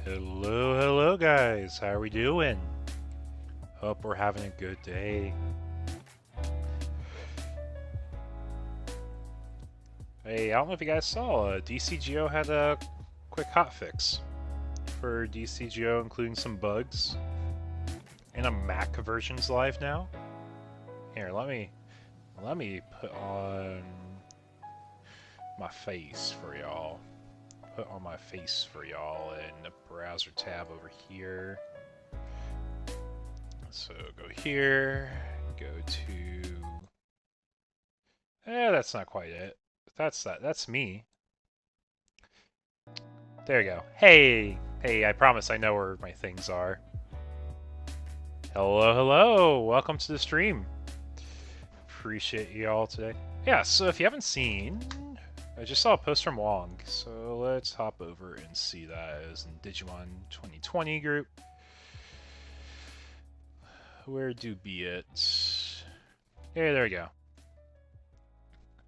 Hello guys, how are we doing? Hope we're having a good day. Hey, I don't know if you guys saw, DCGO had a quick hotfix for DCGO, including some bugs. And a Mac version's live now. Here, let me put on my face for y'all. Put on my face for y'all in the browser tab over here. So go here, go to... that's not quite it. That's me. There you go. Hey, I promise I know where my things are. Hello, welcome to the stream. Appreciate you all today. Yeah, so if you haven't seen, I just saw a post from Wong, so let's hop over and see that as in Digimon 2020 group. Where do be it? Yeah, there we go.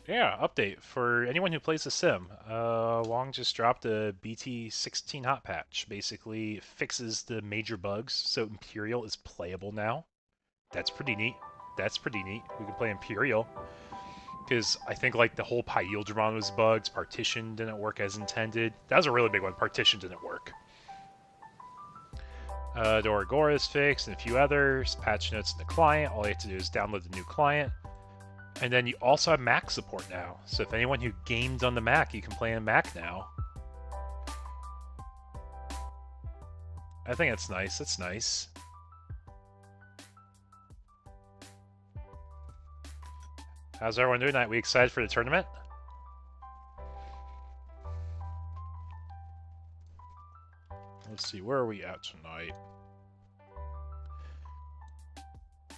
Yeah, update for anyone who plays the sim. Wong just dropped a BT16 hot patch. Basically, fixes the major bugs, so Imperial is playable now. That's pretty neat. We can play Imperial. Because I think like the whole Pyeldramon was bugs, Partition didn't work as intended. That was a really big one. Partition didn't work. Doragora is fixed, and a few others. Patch notes in the client. All you have to do is download the new client. And then you also have Mac support now. So if anyone who gamed on the Mac, you can play on Mac now. I think that's nice. That's nice. How's everyone doing tonight? We excited for the tournament? Let's see, where are we at tonight?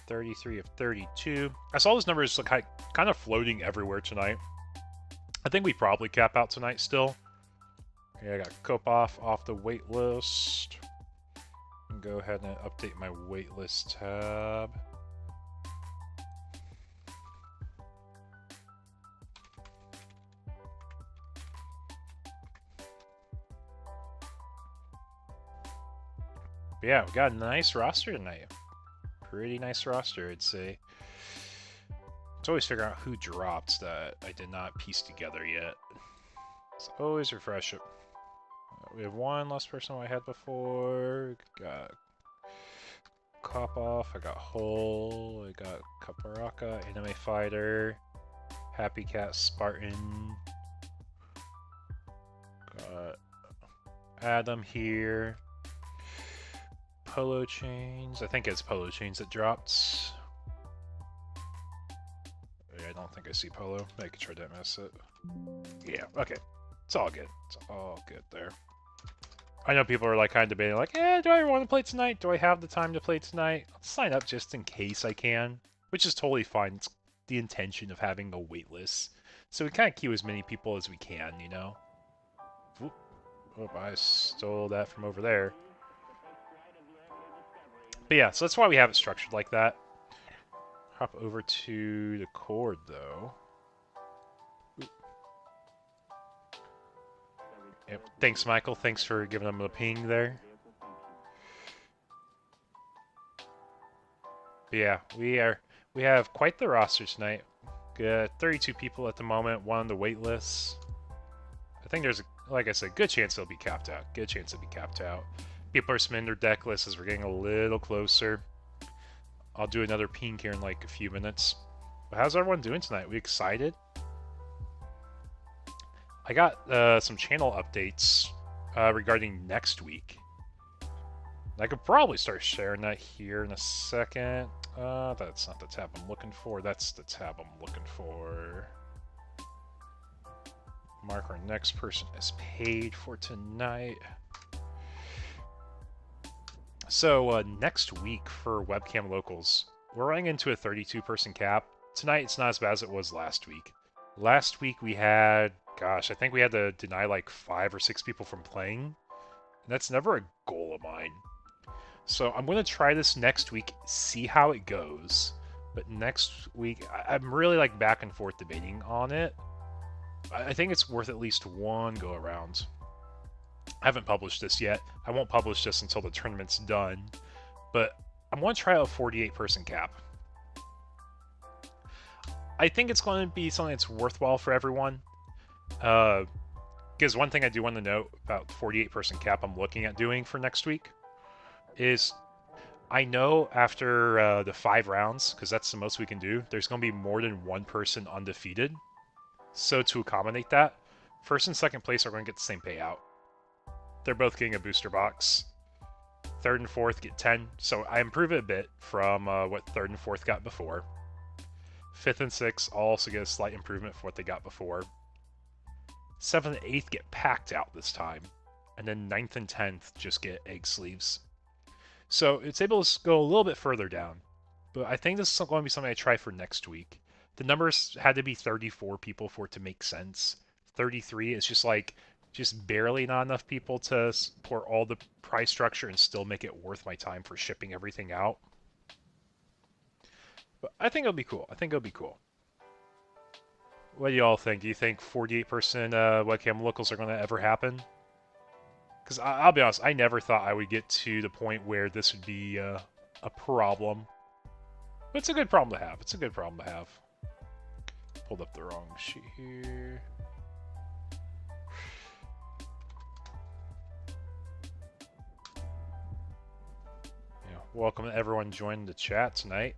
33 of 32. I saw those numbers like kind of floating everywhere tonight. I think we probably cap out tonight still. Okay, I got Kopov off the wait list. Go ahead and update my wait list tab. But yeah, we got a nice roster tonight. Pretty nice roster, I'd say. Let's always figure out who dropped that I did not piece together yet. Let's always refresh it. We have one less person I had before. Got Kopov, I got Hull, I got Kaparaka, Anime Fighter, Happy Cat Spartan. Got Adam here. Polo Chains. I think it's Polo Chains that dropped. I don't think I see Polo. Making sure I didn't miss it. Yeah, okay. It's all good. It's all good there. I know people are like kind of debating, like, do I want to play tonight? Do I have the time to play tonight? I'll sign up just in case I can, which is totally fine. It's the intention of having a wait list. So we kind of queue as many people as we can, you know? Whoop. Oh, I stole that from over there. But yeah, so that's why we have it structured like that. Hop over to the chord, though. Yep. Thanks, Michael. Thanks for giving them a ping there. But yeah, we have quite the roster tonight. Got 32 people at the moment, one on the wait list. I think there's, like I said, good chance they'll be capped out. Good chance they'll be capped out. People are submitting their deck lists as we're getting a little closer. I'll do another ping here in like a few minutes. But how's everyone doing tonight? We excited? I got some channel updates regarding next week. I could probably start sharing that here in a second. That's not the tab I'm looking for. That's the tab I'm looking for. Mark our next person is paid for tonight. So next week for Webcam Locals, we're running into a 32-person cap. Tonight it's not as bad as it was last week. Last week we had, gosh, I think we had to deny like 5 or 6 people from playing. And that's never a goal of mine. So I'm going to try this next week, see how it goes. But next week, I'm really like back and forth debating on it. I think it's worth at least one go around. I haven't published this yet. I won't publish this until the tournament's done. But I'm going to try out a 48-person cap. I think it's going to be something that's worthwhile for everyone. Because one thing I do want to note about the 48-person cap I'm looking at doing for next week is I know after the 5 rounds, because that's the most we can do, there's going to be more than one person undefeated. So to accommodate that, first and second place are going to get the same payout. They're both getting a booster box. Third and fourth get 10, so I improve it a bit from what third and fourth got before. Fifth and sixth also get a slight improvement from what they got before. Seventh and eighth get packed out this time, and then ninth and 10th just get egg sleeves. So it's able to go a little bit further down, but I think this is going to be something I try for next week. The numbers had to be 34 people for it to make sense. 33 is just barely not enough people to support all the price structure and still make it worth my time for shipping everything out. But I think it'll be cool. What do y'all think? Do you think 48% webcam locals are going to ever happen? Because I'll be honest, I never thought I would get to the point where this would be a problem. But it's a good problem to have. Pulled up the wrong sheet here. Yeah, welcome to everyone joining the chat tonight.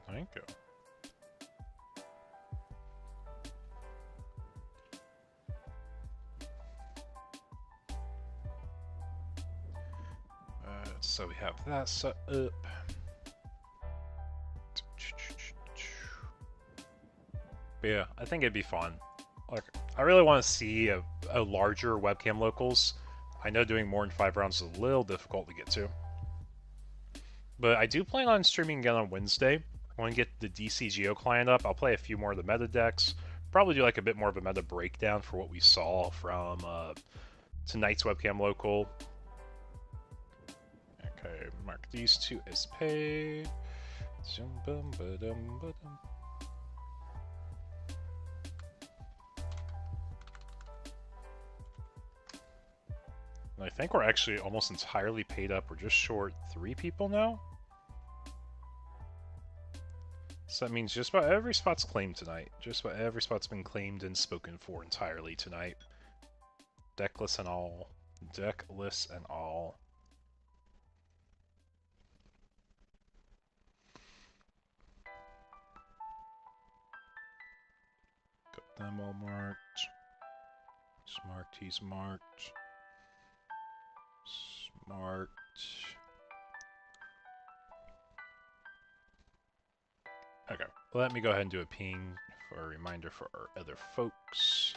Thank you. So we have that set up. But yeah, I think it'd be fun. Like, I really want to see a larger webcam locals. I know doing more than 5 rounds is a little difficult to get to. But I do plan on streaming again on Wednesday. I want to get the DCGO client up. I'll play a few more of the meta decks. Probably do like a bit more of a meta breakdown for what we saw from tonight's webcam local. Okay, mark these two as paid. And I think we're actually almost entirely paid up. We're just short 3 people now. So that means just about every spot's claimed tonight. Just about every spot's been claimed and spoken for entirely tonight. Deckless and all. Deckless and all. Got them all marked. He's marked. Smart. Okay, let me go ahead and do a ping for a reminder for our other folks.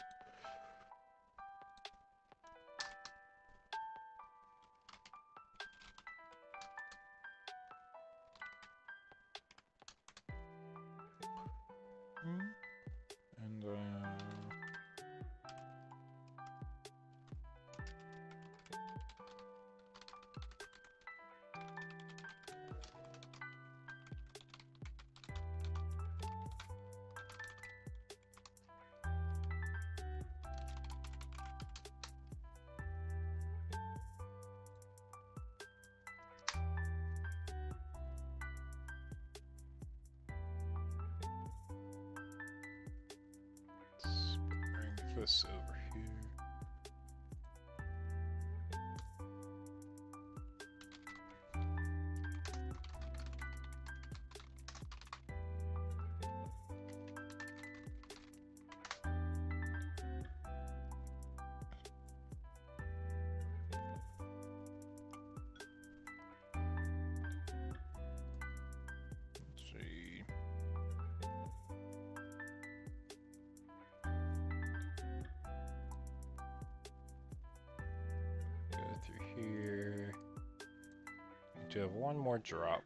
And this over here. Let's see. Here. We do have one more drop.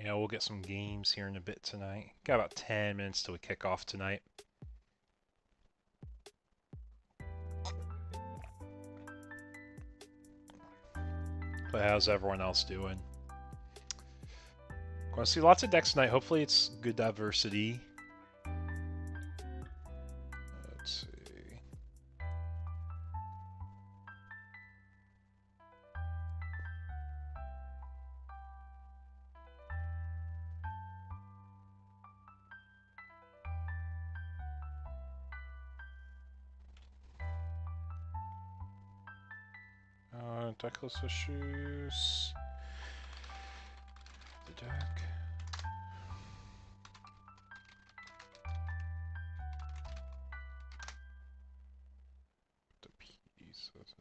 Yeah, we'll get some games here in a bit tonight. Got about 10 minutes till we kick off tonight. But how's everyone else doing? Gonna see lots of decks tonight. Hopefully it's good diversity. Let's see. Deckless issues. The deck. The pieces.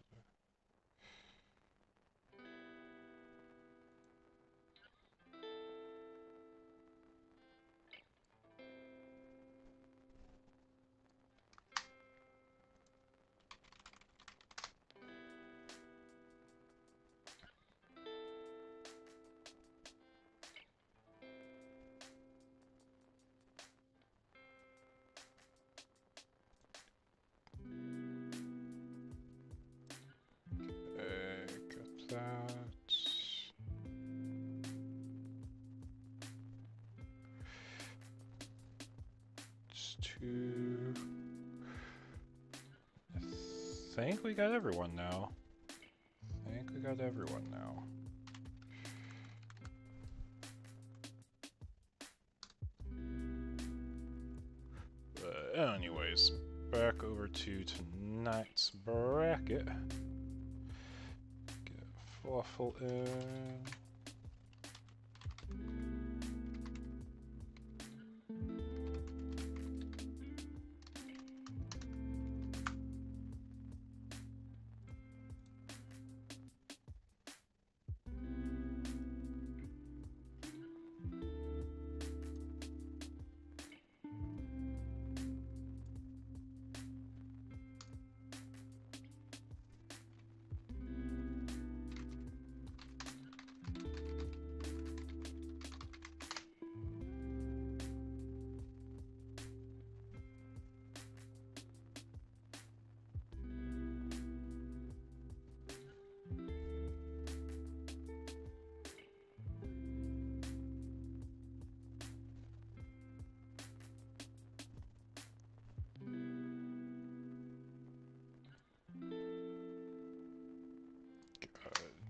That. Just two. I think we got everyone now. But anyways, back over to tonight's bracket. Fluffle in.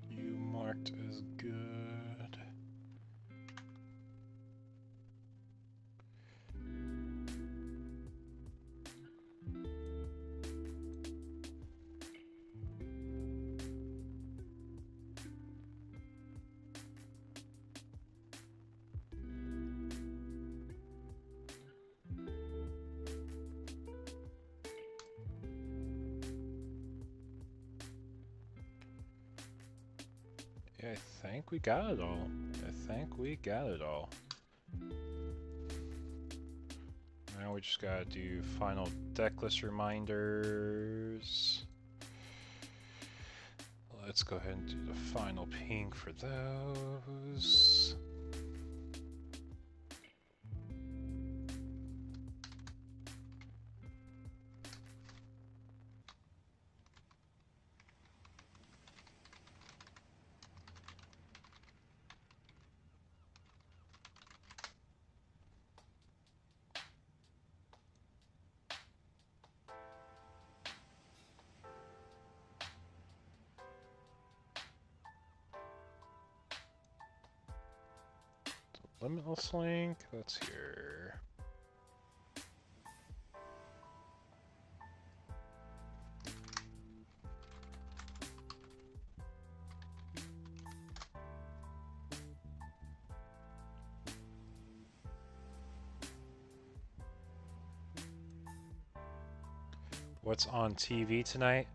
You marked as good. I think we got it all. Now we just gotta do final deck list reminders. Let's go ahead and do the final ping for those. Limitless Link, that's here. What's on TV tonight?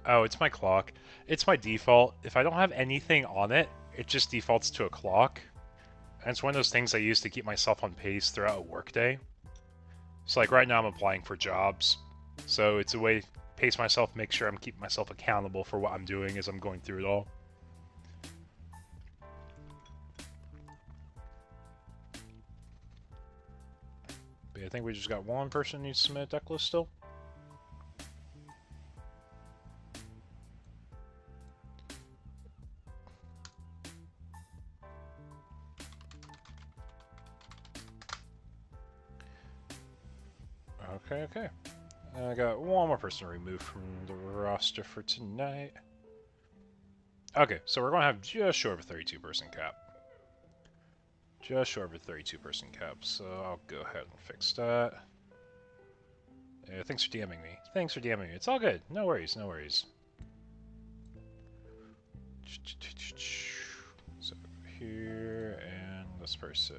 Oh, it's my clock. It's my default. If I don't have anything on it, it just defaults to a clock. And it's one of those things I use to keep myself on pace throughout a workday. So like right now I'm applying for jobs. So it's a way to pace myself, make sure I'm keeping myself accountable for what I'm doing as I'm going through it all. But I think we just got one person who needs to submit a deck list still. Okay. I got one more person removed from the roster for tonight. Okay, so we're going to have just short of a 32-person cap. Just short of a 32-person cap, so I'll go ahead and fix that. Yeah, thanks for DMing me. Thanks for DMing me. It's all good. No worries, no worries. So here, and this person.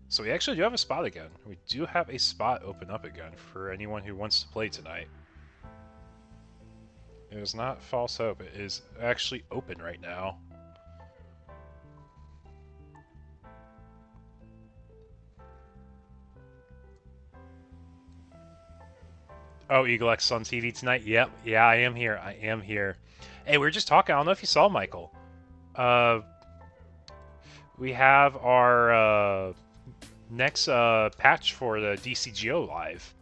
So we actually do have a spot again. We do have a spot open up again for anyone who wants to play tonight. It is not false hope. It is actually open right now. Oh, Eagle X on TV tonight? Yep. Yeah, I am here. I am here. Hey, we were just talking. I don't know if you saw, Michael. We have our next patch for the DCGO live.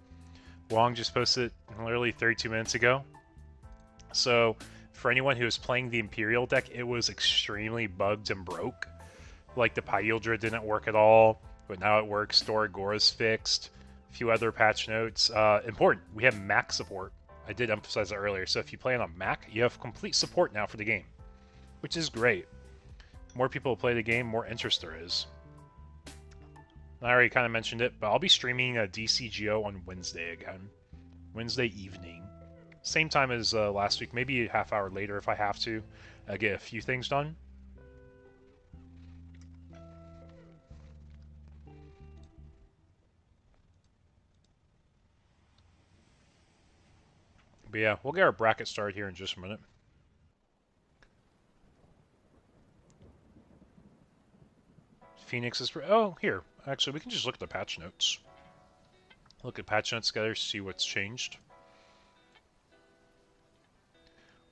Wong just posted it literally 32 minutes ago. So, for anyone who was playing the Imperial deck, it was extremely bugged and broke. Like, the Pyildra didn't work at all, but now it works. Doragora's fixed. A few other patch notes. Important, we have Mac support. I did emphasize that earlier. So if you play on a Mac, you have complete support now for the game, which is great. More people play the game, more interest there is. I already kind of mentioned it, but I'll be streaming a DCGO on Wednesday again. Wednesday evening. Same time as last week, maybe a half hour later if I have to get a few things done. But yeah, we'll get our bracket started here in just a minute. Phoenix is... Oh, here. Actually, we can just look at the patch notes. Look at patch notes together, see what's changed.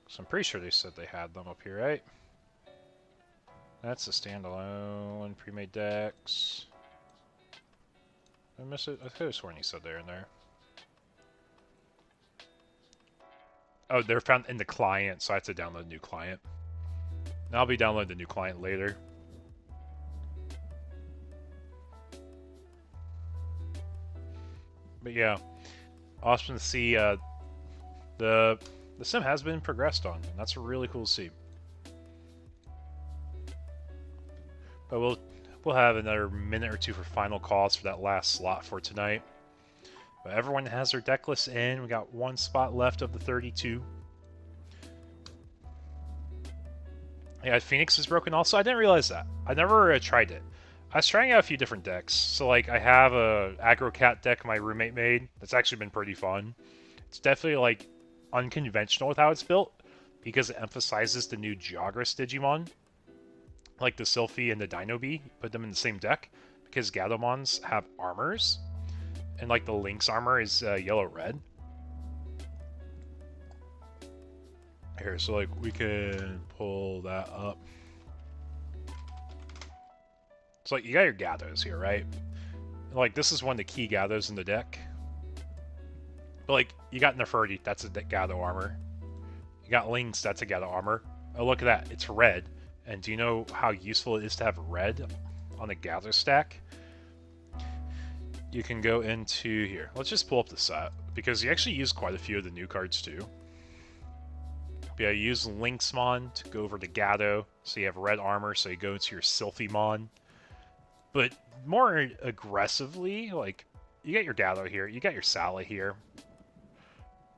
So I'm pretty sure they said they had them up here, right? That's a standalone pre-made decks. Did I miss it? I could have sworn he said they're in there. Oh, they're found in the client, so I have to download a new client. And I'll be downloading the new client later. But yeah, awesome to see the sim has been progressed on, and that's really cool to see. But we'll have another minute or two for final calls for that last slot for tonight. But everyone has their deck list in. We got one spot left of the 32. Yeah, Phoenix is broken also. I didn't realize that. I never tried it. I was trying out a few different decks. So, like, I have a aggro cat deck my roommate made. That's actually been pretty fun. It's definitely, like, unconventional with how it's built, because it emphasizes the new Geogris Digimon. Like the Sylphie and the Dino Bee. Put them in the same deck, because Gatomons have armors. And, like, the Lynx armor is yellow-red. Here, so, like, we can pull that up. So, like, you got your Gathos here, right? Like, this is one of the key Gathos in the deck. But, like, you got Nefertiti, that's a Gatho armor. You got Lynx, that's a Gatho armor. Oh, look at that, it's red. And do you know how useful it is to have red on a Gatho stack? You can go into here. Let's just pull up the set, because you actually use quite a few of the new cards, too. But yeah, you use Lynxmon to go over to Gatho, so you have red armor, so you go into your Sylphimon. But more aggressively, like, you got your Gatho here, you got your Sala here.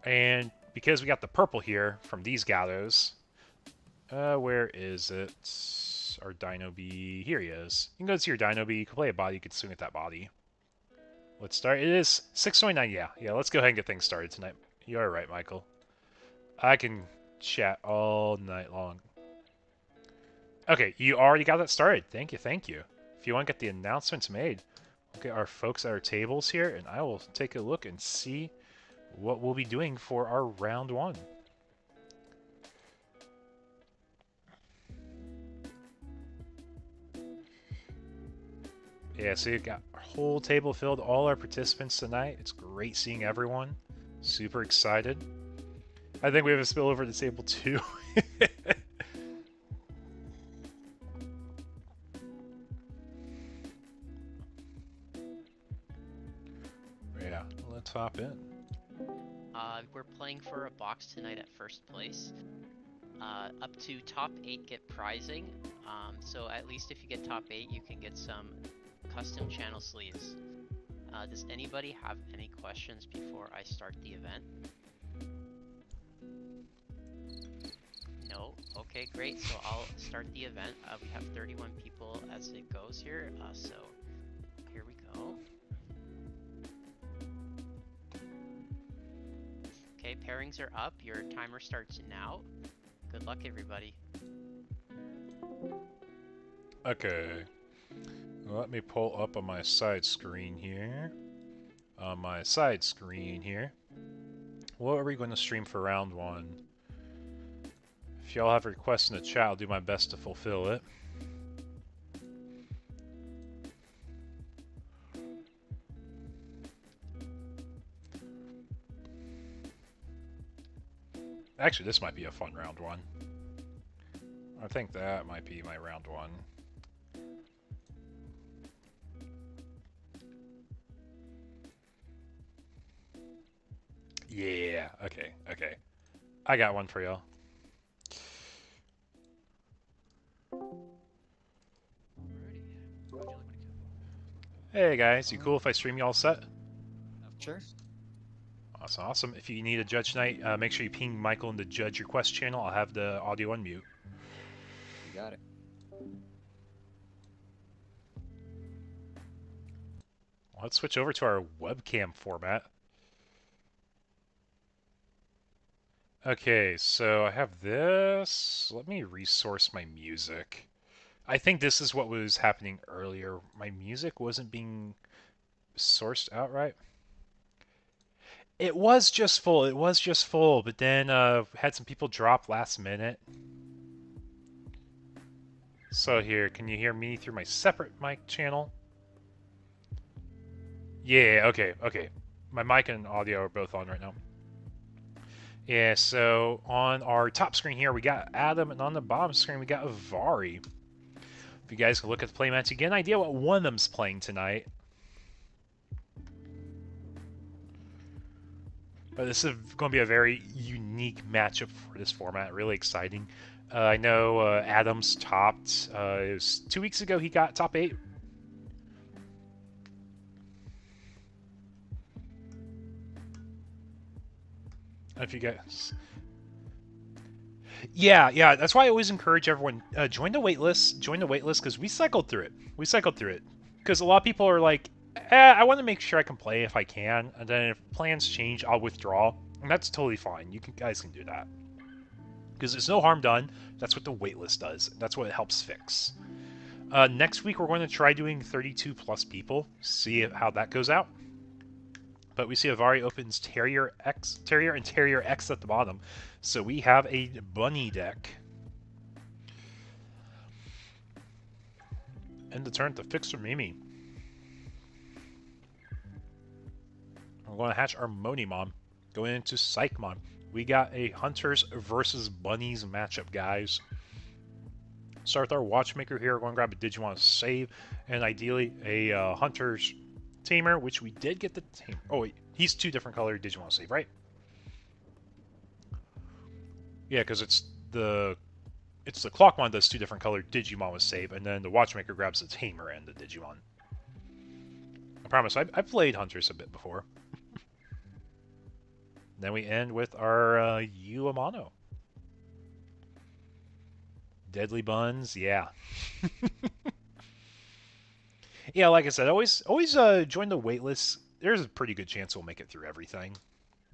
And because we got the purple here from these Gathos, where is it? Our Dino Bee, here he is. You can go to your Dino Bee, you can play a body, you can swing at that body. Let's start. It is 6:29, yeah, let's go ahead and get things started tonight. You are right, Michael. I can chat all night long. Okay, you already got that started. Thank you, thank you. If you want to get the announcements made, we'll get our folks at our tables here, and I will take a look and see what we'll be doing for our round one. Yeah, so you got our whole table filled, all our participants tonight. It's great seeing everyone. Super excited. I think we have a spill over the table too. Yeah, let's hop in. We're playing for a box tonight at first place. Up to top 8 get prizing. So at least if you get top 8, you can get some custom channel sleeves. Does anybody have any questions before I start the event? No? Okay, great. So I'll start the event. We have 31 people as it goes here. So here we go. Okay, pairings are up. Your timer starts now. Good luck, everybody. Okay. Let me pull up on my side screen here. What are we going to stream for round 1? If y'all have requests in the chat, I'll do my best to fulfill it. Actually, this might be a fun round 1. I think that might be my round 1. Yeah, okay. I got one for y'all. Hey guys, you cool if I stream y'all set? Sure. Awesome. If you need a judge tonight, make sure you ping Michael in the judge request channel. I'll have the audio on mute. You got it. Let's switch over to our webcam format. Okay, so I have this. Let me resource my music. I think this is what was happening earlier. My music wasn't being sourced outright. It was just full, but then had some people drop last minute. So here, can you hear me through my separate mic channel? Yeah, okay. My mic and audio are both on right now. Yeah, so on our top screen here, we got Adam, and on the bottom screen, we got Avari. If you guys can look at the playmats, you get an idea what one of them's playing tonight. But this is going to be a very unique matchup for this format. Really exciting. I know Adam's topped. It was 2 weeks ago he got top 8. If you guys... Yeah, that's why I always encourage everyone, join the waitlist because we cycled through it. Because a lot of people are like, I want to make sure I can play if I can, and then if plans change, I'll withdraw, and that's totally fine. Guys can do that. Because there's no harm done. That's what the waitlist does. That's what it helps fix. Next week, we're going to try doing 32 plus people, see how that goes out. But we see Avari opens Terrier and Terrier X at the bottom. So we have a bunny deck. End the turn to Fixer Mimi. We're going to hatch our Monimon. Going into Psychmon. We got a Hunters versus Bunnies matchup, guys. Start with our Watchmaker here. We're going to grab a Digimon to save. And ideally, a Hunters Tamer, which we did get the Tamer. Oh, wait. He's 2 different colored Digimon save, right? Yeah, because it's the Clockmon does 2 different colored Digimon with save, and then the Watchmaker grabs the Tamer and the Digimon. I promise, I've played Hunters a bit before. Then we end with our Uamano. Deadly Buns, yeah. Yeah, like I said, always join the waitlist. There's a pretty good chance we'll make it through everything.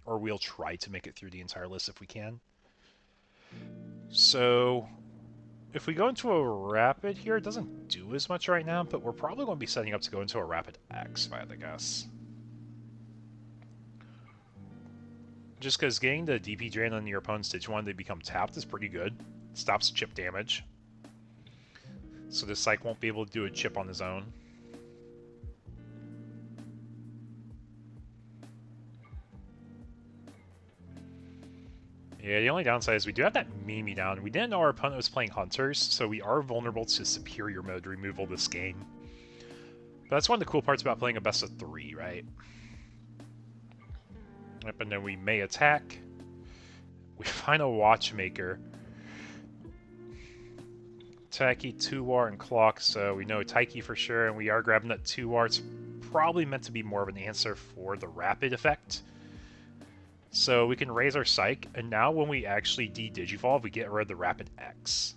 Or we'll try to make it through the entire list if we can. So, if we go into a Rapid here, it doesn't do as much right now, but we're probably going to be setting up to go into a Rapid X, if I had to guess. Just because getting the DP drain on your opponent's Digimon, they become tapped, is pretty good. It stops chip damage. So this Psych won't be able to do a chip on his own. Yeah, the only downside is we do have that Mimi down. We didn't know our opponent was playing Hunters, so we are vulnerable to Superior Mode removal this game. But that's one of the cool parts about playing a best of 3, right? Yep, and then we may attack. We find a Watchmaker. Taiki, 2-war, and Clock, so we know Taiki for sure, and we are grabbing that 2-war. It's probably meant to be more of an answer for the Rapid effect. So we can raise our Psych, and now when we actually de-Digivolve, we get rid of the Rapid X.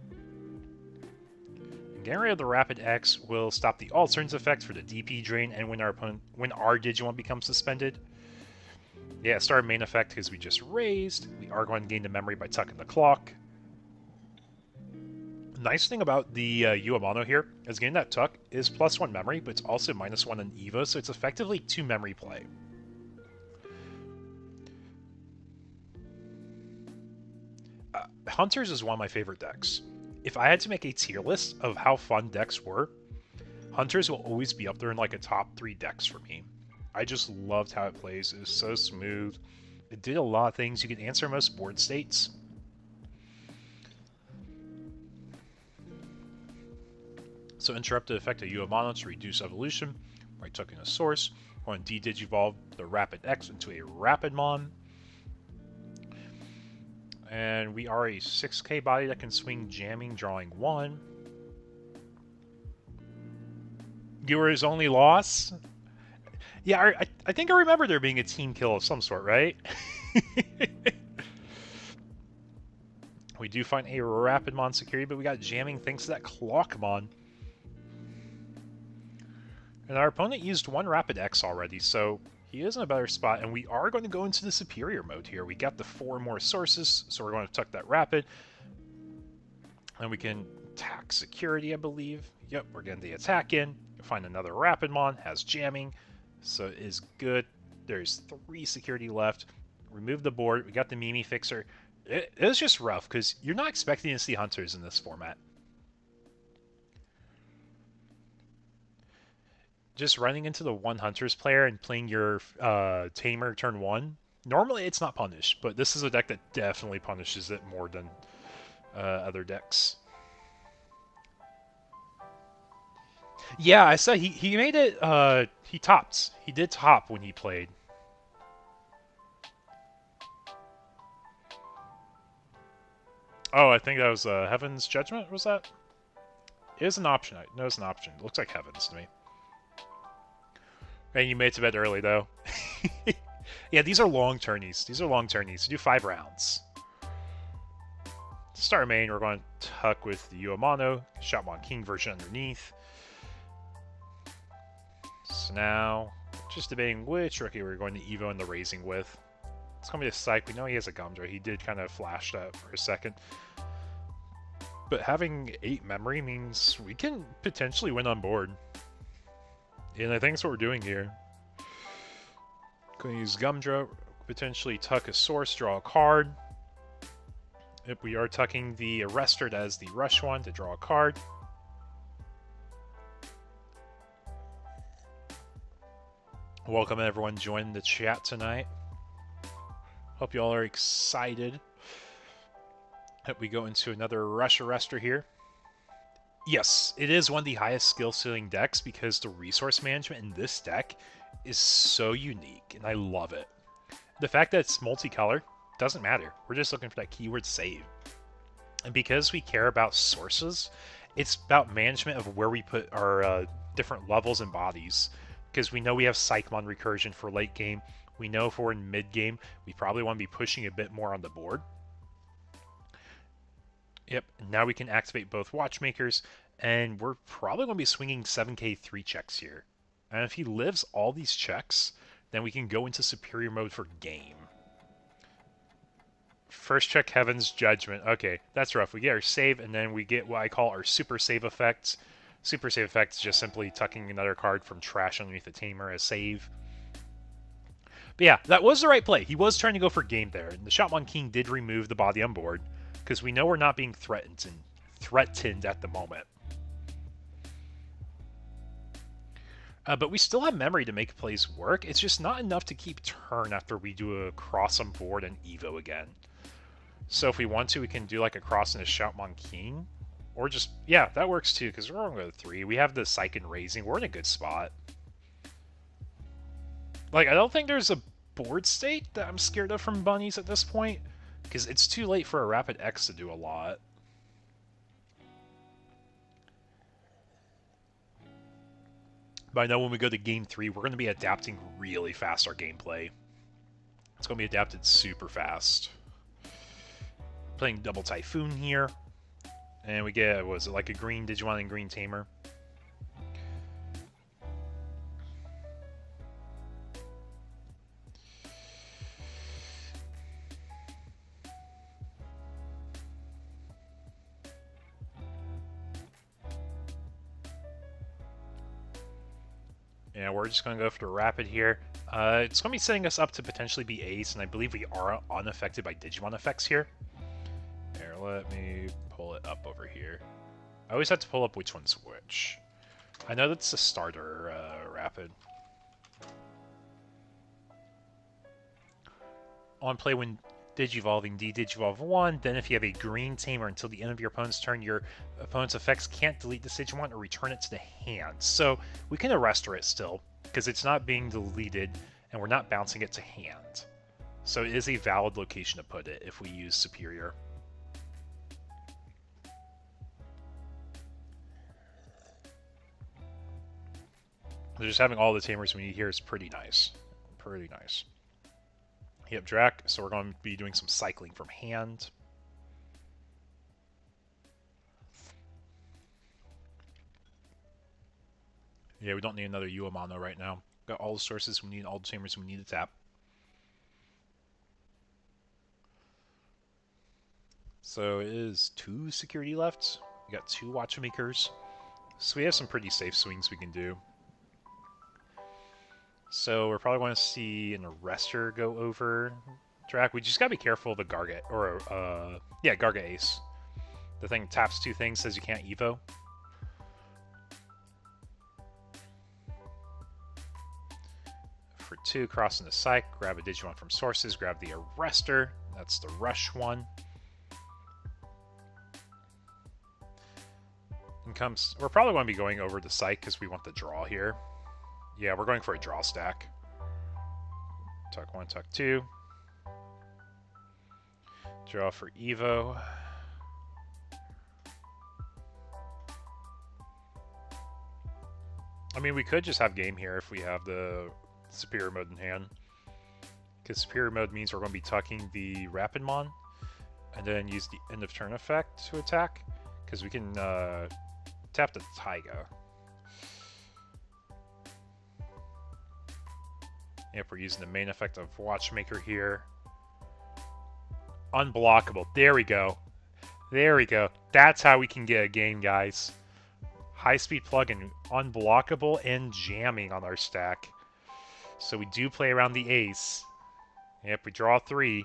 And getting rid of the Rapid X will stop the Alternates effect for the DP drain, and when our Digimon becomes suspended. Yeah, start main effect because we just raised. We are going to gain the memory by tucking the Clock. Nice thing about the Uemano here is getting that tuck is +1 memory, but it's also -1 in Evo, so it's effectively 2 memory play. Hunters is one of my favorite decks. If I had to make a tier list of how fun decks were, Hunters will always be up there in like a top 3 decks for me. I just loved how it plays. It was so smooth. It did a lot of things. You can answer most board states. So interrupted effect of Uemano to reduce evolution by tucking a source. We're going to de-Digivolve the Rapid X into a Rapidmon. And we are a 6k body that can swing jamming, drawing 1. You were his only loss? Yeah, I think I remember there being a team kill of some sort, right? We do find a Rapidmon security, but we got jamming thanks to that Clockmon. And our opponent used 1 Rapid X already, so he is in a better spot, and we are going to go into the superior mode here. We got the 4 more sources, so we're going to tuck that Rapid. And we can attack security, I believe. Yep, we're getting the attack in. Find another Rapidmon, has jamming, so it is good. There's 3 security left. Remove the board. We got the Mimi Fixer. It was just rough, because you're not expecting to see Hunters in this format. Just running into the 1 Hunters player and playing your Tamer turn 1, normally it's not punished, but this is a deck that definitely punishes it more than other decks. Yeah, I said he made it, he tops. He did top when he played. Oh, I think that was Heaven's Judgment, was that? It is an option. I know it's an option. It looks like Heaven's to me. And you made it to bed early, though. Yeah, these are long tourneys. These are long tourneys. You do 5 rounds. To start main, we're going to tuck with the Uemano, Shotmon King version underneath. So now, just debating which rookie we're going to Evo and the Raising with. It's going to be a Psych. We know he has a Gumdra. He did kind of flash that for a second. But having 8 memory means we can potentially win on board. And I think that's what we're doing here. Going to use Gumdra, potentially tuck a source, draw a card. If we are tucking the Arrested as the rush one to draw a card. Welcome everyone joining the chat tonight. Hope you all are excited. Hope we go into another Rush Arrestor here. Yes, it is one of the highest skill ceiling decks because the resource management in this deck is so unique, and I love it. The fact that it's multicolor doesn't matter. We're just looking for that keyword save. And because we care about sources, it's about management of where we put our different levels and bodies. Because we know we have Psychmon recursion for late game. We know if we're in mid game, we probably want to be pushing a bit more on the board. Yep, now we can activate both Watchmakers, and we're probably going to be swinging 7k 3 checks here. And if he lives all these checks, then we can go into Superior Mode for game. First check Heaven's Judgment. Okay, that's rough. We get our save, and then we get what I call our Super Save Effect. Super Save Effect is just simply tucking another card from trash underneath the Tamer as save. But yeah, that was the right play. He was trying to go for game there, and the Shotmon King did remove the body on board, because we know we're not being threatened at the moment. But we still have memory to make plays work. It's just not enough to keep turn after we do a cross on board and Evo again. So if we want to, we can do like a cross and a Shoutmon King. Or just, yeah, that works too, because we're on go 3. We have the Psych and Raising. We're in a good spot. Like, I don't think there's a board state that I'm scared of from bunnies at this point, because it's too late for a Rapid X to do a lot. But I know when we go to Game 3, we're going to be adapting really fast our gameplay. It's going to be adapted super fast. Playing Double Typhoon here. And we get, was it like a green Digimon and green Tamer? Yeah, we're just going to go for the Rapid here. It's going to be setting us up to potentially be Ace, and I believe we are unaffected by Digimon effects here. Here, let me pull it up over here. I always have to pull up which one's which. I know that's the starter Rapid. On play when Digivolving, Digivolve 1, then if you have a green Tamer until the end of your opponent's turn, your opponent's effects can't delete the Digimon or return it to the hand. So we can arrest it still, because it's not being deleted, and we're not bouncing it to hand. So it is a valid location to put it if we use Superior. Just having all the Tamers we need here is pretty nice. Pretty nice. Yep, Drac, so we're going to be doing some cycling from hand. Yeah, we don't need another Uamano right now. Got all the sources we need, all the Tamers we need to tap. So it is 2 security left. We got 2 Watchmakers. So we have some pretty safe swings we can do. So we're probably going to see an Arrestor go over Drac. We just gotta be careful of the Garget, or yeah, Garget Ace. The thing taps 2 things, says you can't Evo. For 2, crossing the Psych, grab a Digimon from sources, grab the Arrestor. That's the Rush one. And comes. We're probably going to be going over the Psych because we want the draw here. Yeah, we're going for a draw stack. Tuck 1, tuck 2. Draw for Evo. I mean, we could just have game here if we have the Superior Mode in hand. Because Superior Mode means we're going to be tucking the Rapidmon, and then use the end of turn effect to attack. Because we can tap the Taiga. Yep, we're using the main effect of Watchmaker here. Unblockable. There we go. There we go. That's how we can get a game, guys. High-speed plug-in, unblockable, and jamming on our stack. So we do play around the Ace. Yep, we draw 3.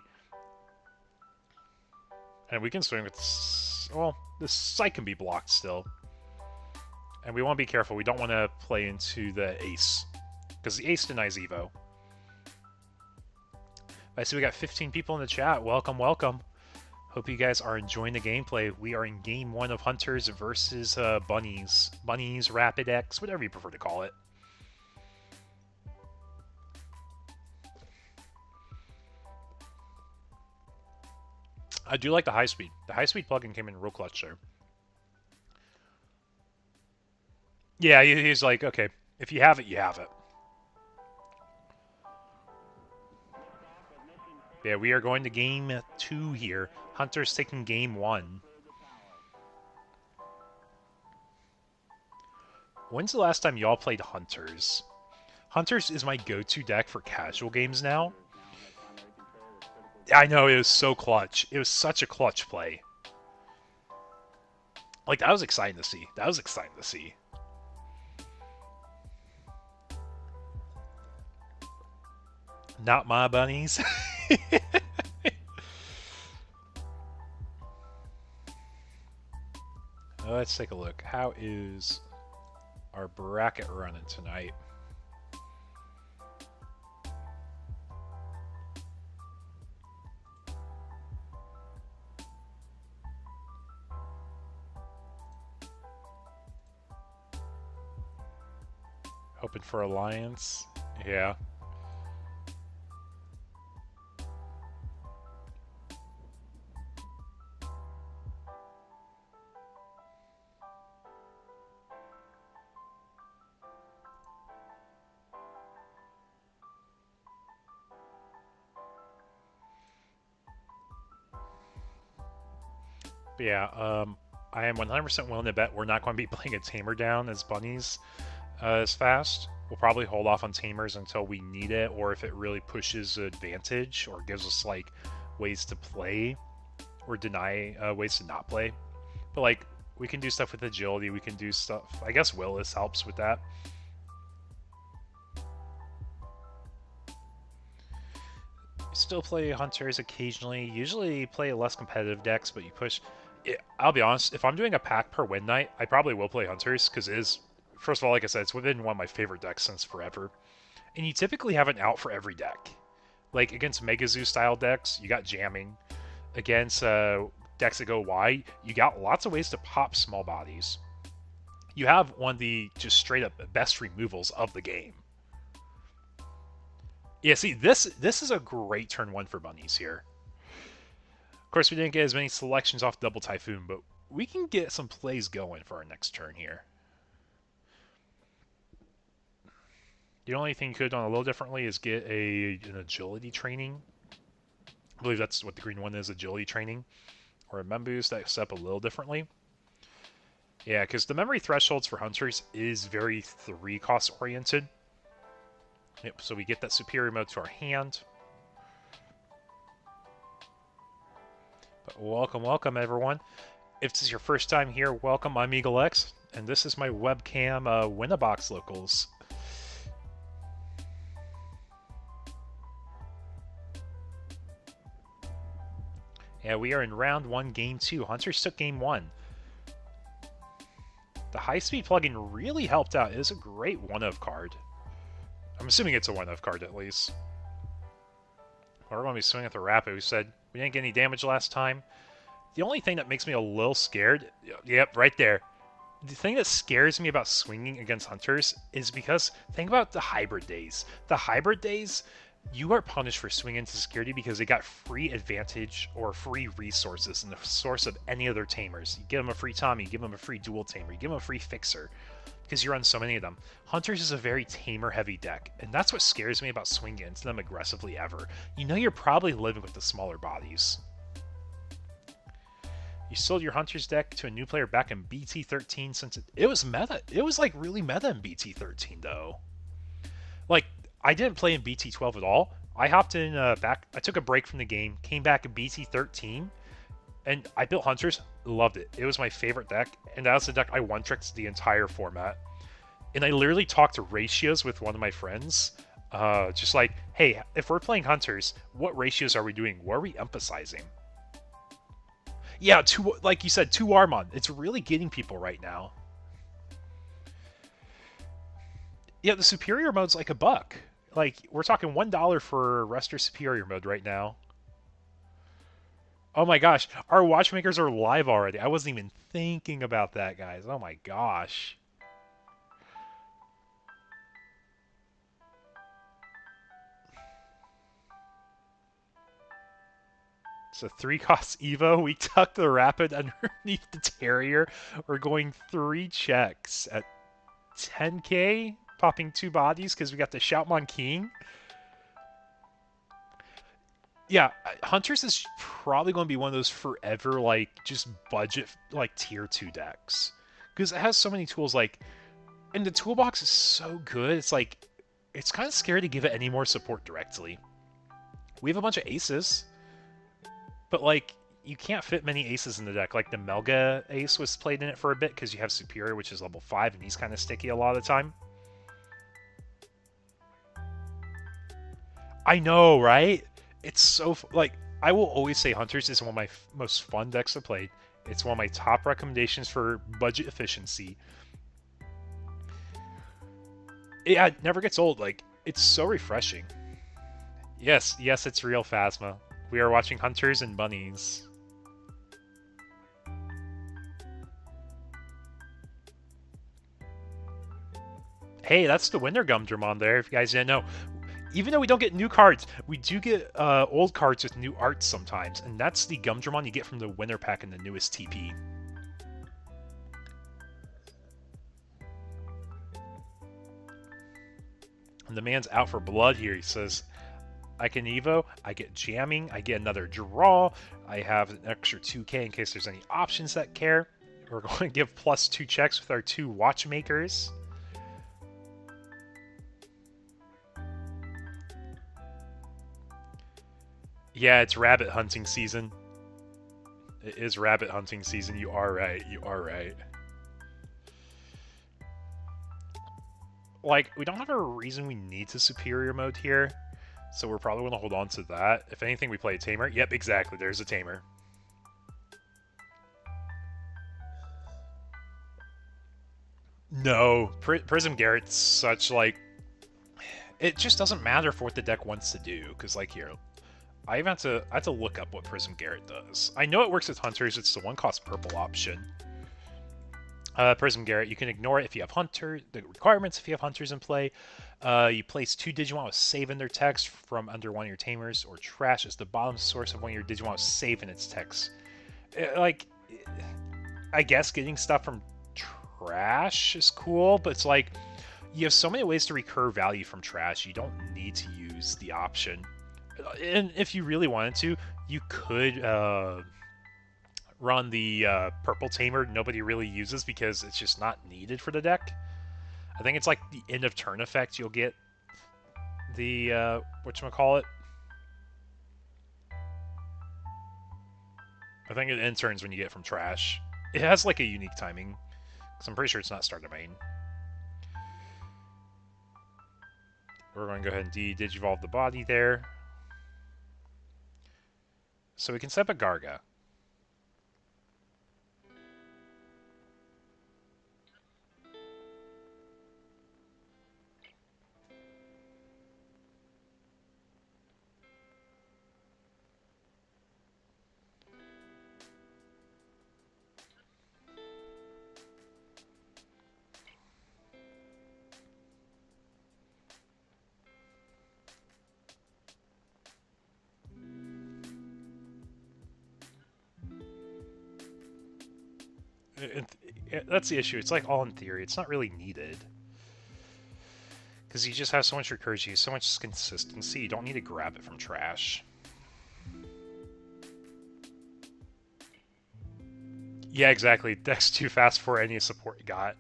And we can swing with... Well, the Psych can be blocked still. And we want to be careful. We don't want to play into the Ace. Because the Ace denies Evo. I see we got 15 people in the chat. Welcome, welcome. Hope you guys are enjoying the gameplay. We are in Game 1 of Hunters versus Bunnies. Bunnies, Rapid X, whatever you prefer to call it. I do like the high speed. The high speed plugin came in real clutch there. Yeah, he's like, okay, if you have it, you have it. Yeah, we are going to Game 2 here. Hunter's taking Game 1. When's the last time y'all played Hunters? Hunters is my go-to deck for casual games now. I know, it was so clutch. It was such a clutch play. Like, that was exciting to see. That was exciting to see. Not my bunnies. Let's take a look. How is our bracket running tonight? Hoping for Alliance. Yeah. But yeah, I am 100% willing to bet we're not going to be playing a Tamer down as bunnies as fast. We'll probably hold off on Tamers until we need it, or if it really pushes advantage or gives us like ways to play or deny ways to not play. But like we can do stuff with agility. We can do stuff. I guess Willis helps with that. Still play hunters occasionally. Usually play less competitive decks, but you push. I'll be honest. If I'm doing a pack per win night, I probably will play hunters because it is. First of all, like I said, it's within one of my favorite decks since forever. And you typically have an out for every deck. Like against Mega Zoo style decks, you got jamming. Against decks that go wide, you got lots of ways to pop small bodies. You have one of the just straight up best removals of the game. Yeah, see, this is a great turn one for bunnies here. Of course, we didn't get as many selections off Double Typhoon, but we can get some plays going for our next turn here. The only thing you could have done a little differently is get an agility training. I believe that's what the green one is, agility training. Or a mem boost that's set up a little differently. Yeah, because the memory thresholds for hunters is very 3 cost oriented. Yep, so we get that superior mode to our hand. But welcome everyone. If this is your first time here, welcome. I'm Eagle X, and this is my webcam Win-A-Box locals. Yeah, we are in round 1, game 2. Hunters took game 1. The high-speed plugin really helped out. It is a great one-of card. I'm assuming it's a one-of card at least. We're going to be swinging at the Rapid. We said we didn't get any damage last time. The only thing that makes me a little scared... Yep, right there. The thing that scares me about swinging against Hunters is because... Think about the hybrid days. The hybrid days... You are punished for swinging into security because they got free advantage or free resources in the source of any other tamers. You give them a free Tommy, you give them a free dual tamer, you give them a free fixer because you run so many of them. Hunters is a very tamer heavy deck, and that's what scares me about swinging into them aggressively ever. You know you're probably living with the smaller bodies. You sold your Hunters deck to a new player back in BT13 since it was meta. It was like really meta in BT13 though. Like, I didn't play in BT12 at all. I hopped in back. I took a break from the game, came back in BT13, and I built Hunters. Loved it. It was my favorite deck, and that was the deck I one-tricked the entire format. And I literally talked to ratios with one of my friends, just like, hey, if we're playing Hunters, what ratios are we doing? What are we emphasizing? Yeah, like you said, 2 Armon. It's really getting people right now. Yeah, the superior mode's like $1. Like, we're talking $1 for Rester Superior mode right now. Oh my gosh, our watchmakers are live already. I wasn't even thinking about that, guys. Oh my gosh. It's a 3-cost Evo. We tuck the Rapid underneath the Terrier. We're going 3 checks at 10k. Popping 2 bodies because we got the Shoutmon King. Yeah, Hunters is probably going to be one of those forever, like, just budget, like, tier 2 decks. Because it has so many tools, like, and the toolbox is so good, it's like, it's kind of scary to give it any more support directly. We have a bunch of aces, but, like, you can't fit many aces in the deck. Like, the Melga ace was played in it for a bit because you have Superior, which is level 5, and he's kind of sticky a lot of the time. I know, right? It's so... Like, I will always say Hunters is one of my most fun decks to play. It's one of my top recommendations for budget efficiency. Yeah, it never gets old. Like, it's so refreshing. Yes, it's real, Phasma. We are watching Hunters and Bunnies. Hey, that's the Winter Gumdramon there, if you guys didn't know. Even though we don't get new cards, we do get old cards with new art sometimes, and that's the Gumdramon you get from the Winter Pack in the newest TP. And the man's out for blood here. He says, I can Evo, I get jamming, I get another draw, I have an extra 2k in case there's any options that care. We're going to give +2 checks with our 2 watchmakers. Yeah, it's rabbit hunting season. It is rabbit hunting season. You are right. You are right. Like, we don't have a reason we need to superior mode here, so we're probably going to hold on to that. If anything, we play a tamer. Yep, exactly. There's a tamer. No, Prism Garrett's such, like... It just doesn't matter for what the deck wants to do, because, like, here... I have to look up what Prism Garrett does. I know it works with Hunters. It's the 1-cost purple option. Prism Garrett, you can ignore it if you have Hunter. The requirements if you have Hunters in play. You place 2 Digimon with save in their text from under one of your Tamers, or trash as the bottom source of one of your Digimon with save in its text. Like, I guess getting stuff from trash is cool, but it's like, you have so many ways to recur value from trash, you don't need to use the option. And if you really wanted to, you could run the purple tamer nobody really uses because it's just not needed for the deck. I think it's like the end of turn effect you'll get the whatchamacallit. I think it end turns when you get from trash. It has like a unique timing, because I'm pretty sure it's not start to main. We're going to go ahead and de-digivolve the body there. So we can set up a Garga. That's the issue. It's like all in theory. It's not really needed. Because you just have so much recursion, so much consistency. You don't need to grab it from trash. Yeah, exactly. Deck's too fast for any support you got.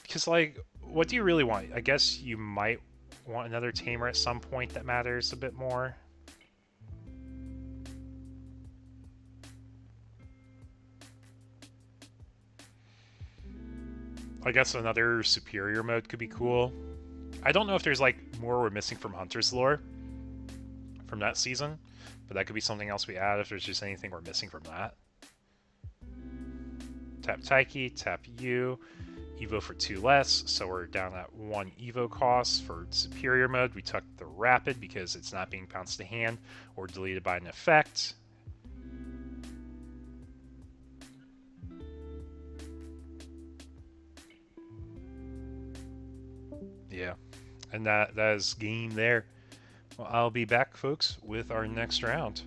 Because, like, what do you really want? I guess you might want another tamer at some point that matters a bit more. I guess another superior mode could be cool. I don't know if there's, like, more we're missing from Hunter's lore from that season, but that could be something else we add if there's just anything we're missing from that. Tap Taiki, tap U, Evo for 2 less, so we're down at 1 Evo cost. For superior mode, we took the Rapid because it's not being bounced to hand or deleted by an effect. Yeah, and that is game there. Well, I'll be back, folks, with our next round.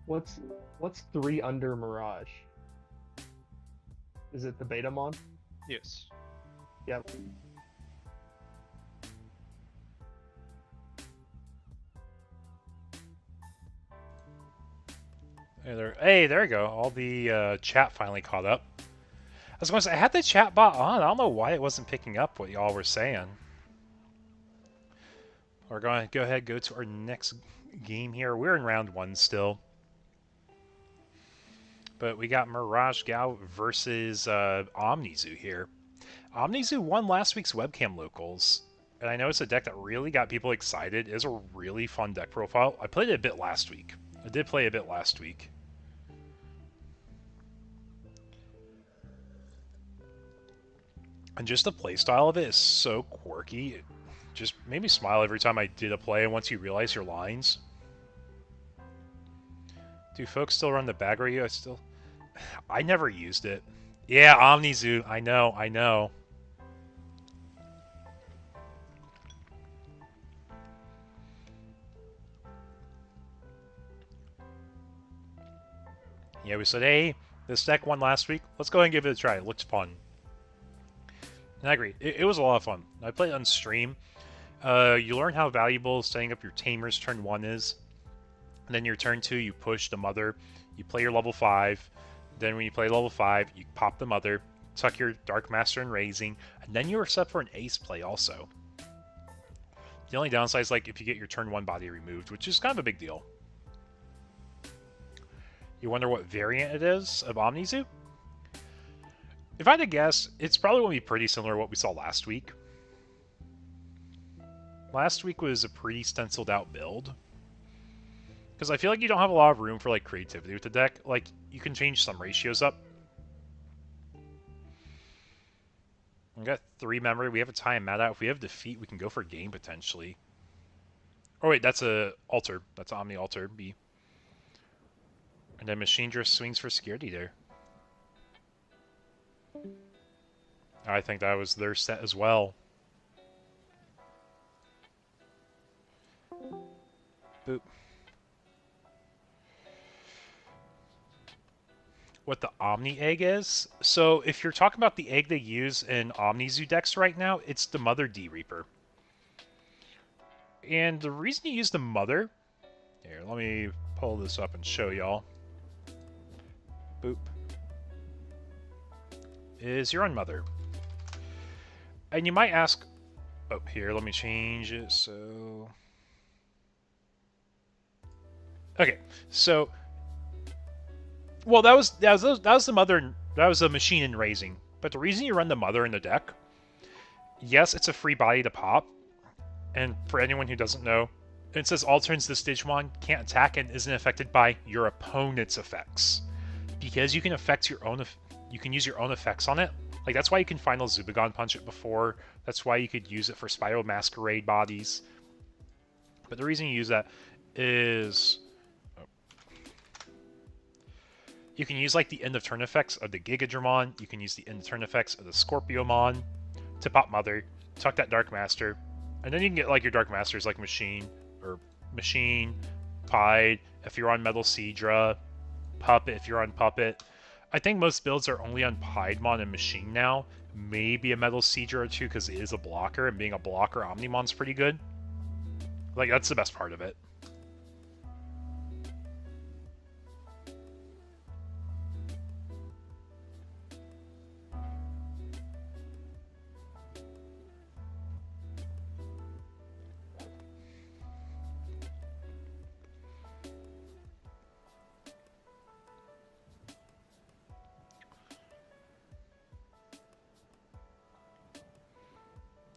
What's 3 under Mirage? Is it the beta mod? Yes. Yep. Hey, there we go. All the chat finally caught up. I was going to say, I had the chat bot on. I don't know why it wasn't picking up what y'all were saying. We're going to go ahead and go to our next game here. We're in round 1 still. But we got Mirage Gao versus OmniZoo here. OmniZoo won last week's Webcam Locals. And I know it's a deck that really got people excited. It was a really fun deck profile. I played it a bit last week. I did play a bit last week. And just the playstyle of it is so quirky. It just made me smile every time I did a play, and once you realize your lines. Do folks still run the bag radio? I never used it. Yeah, OmniZoo. I know. Yeah, we said, hey, this deck won last week. Let's go ahead and give it a try. It looks fun. And I agree. It was a lot of fun. I played it on stream. You learn how valuable setting up your Tamer's turn 1 is. And then your turn 2, you push the Mother. You play your level 5. Then when you play level 5, you pop the Mother, tuck your Dark Master and Raising, and then you're set for an Ace play also. The only downside is like if you get your turn 1 body removed, which is kind of a big deal. You wonder what variant it is of OmniZoo? If I had to guess, it's probably going to be pretty similar to what we saw last week. Last week was a pretty stenciled out build. Because I feel like you don't have a lot of room for like creativity with the deck. Like, you can change some ratios up. We got 3 memory. We have a tie and Mad-Out. If we have defeat, we can go for game potentially. Oh wait, that's a altar. That's Omni Altar B. And then Machine Drift swings for Scared Eater. I think that was their set as well. Boop. What the Omni Egg is? So if you're talking about the egg they use in OmniZoo decks right now, it's the Mother D Reaper. And the reason you use the Mother... Here, let me pull this up and show y'all. Boop. Is you're on Mother. And you might ask... Oh, here, let me change it, so... Okay, so... Well, that was the Mother... That was a Machine in Raising. But the reason you run the Mother in the deck... Yes, it's a free body to pop. And for anyone who doesn't know, it says all turns this Digimon can't attack and isn't affected by your opponent's effects. Because you can affect your own... You can use your own effects on it. Like, that's why you can Final Zubagon punch it before. That's why you could use it for Spiral Masquerade bodies. But the reason you use that is... You can use, like, the end of turn effects of the Gigadramon. You can use the end of turn effects of the Scorpiomon to pop Mother, tuck that Dark Master, and then you can get, like, your Dark Masters, like Machine, Pied, if you're on Metal Seadra, Puppet, if you're on Puppet. I think most builds are only on Piedmon and Machine now. Maybe a Metal Seadra or two, because it is a blocker, and being a blocker, Omnimon's pretty good. Like, that's the best part of it.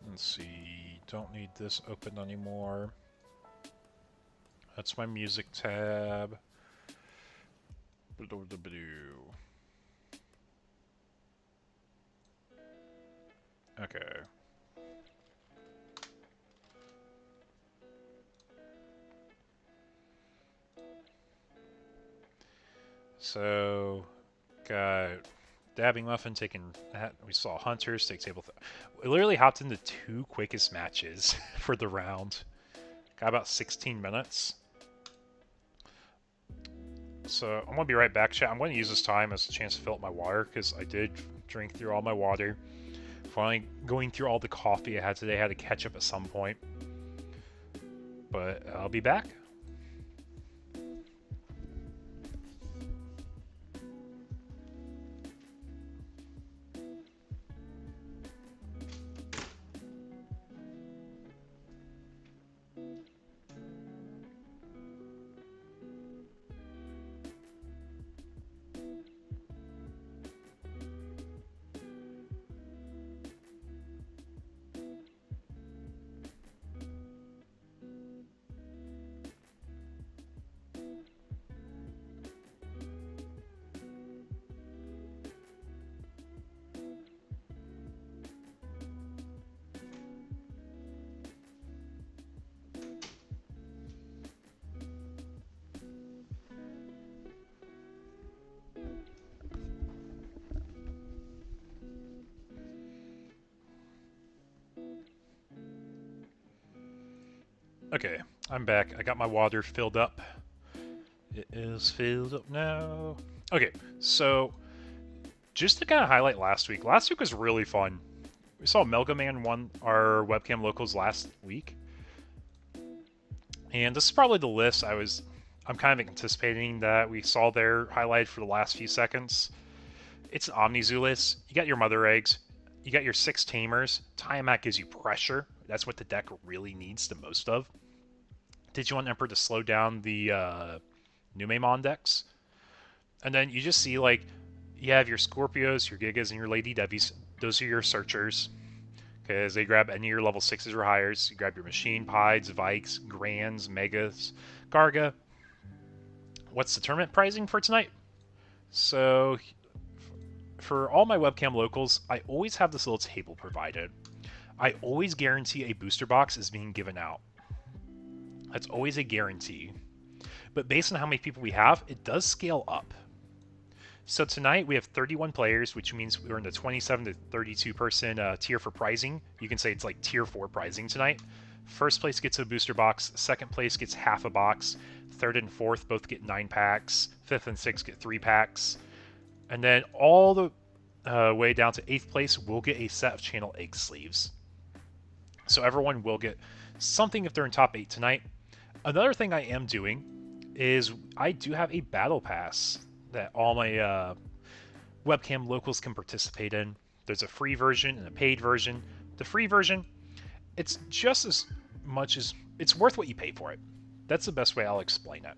Let's see, don't need this open anymore. That's my music tab. Okay. So, got Dabbing Muffin taking that. We saw Hunters take table. We literally hopped into 2 quickest matches for the round. Got about 16 minutes. So I'm gonna be right back, chat. I'm gonna use this time as a chance to fill up my water because I did drink through all my water. Finally going through all the coffee I had today. I had to catch up at some point. But I'll be back. Okay, I'm back. I got my water filled up. It is filled up now. Okay, so just to kind of highlight last week. Last week was really fun. We saw Melga Man won our webcam locals last week. And this is probably the list I'm kind of anticipating that we saw there highlighted for the last few seconds. It's an Omni-Zoo list. You got your Mother Eggs. You got your 6 Tamers. Tiamat gives you pressure. That's what the deck really needs the most of. Digimon Emperor to slow down the Numemon decks. And then you just see, like, you have your Scorpios, your Gigas, and your Lady Devies. Those are your searchers. Because they grab any of your level 6s or highers. You grab your Machine Pides, Vikes, Grands, Megas, Garga. What's the tournament pricing for tonight? So, for all my webcam locals, I always have this little table provided. I always guarantee a booster box is being given out. That's always a guarantee. But based on how many people we have, it does scale up. So tonight we have 31 players, which means we're in the 27 to 32 person tier for pricing. You can say it's like tier 4 pricing tonight. First place gets a booster box. Second place gets half a box. Third and fourth both get 9 packs. Fifth and sixth get 3 packs. And then all the way down to 8th place will get a set of channel egg sleeves. So everyone will get something if they're in top 8 tonight. Another thing I am doing is I do have a battle pass that all my webcam locals can participate in. There's a free version and a paid version. The free version, it's just as much as it's worth what you pay for it. That's the best way I'll explain it.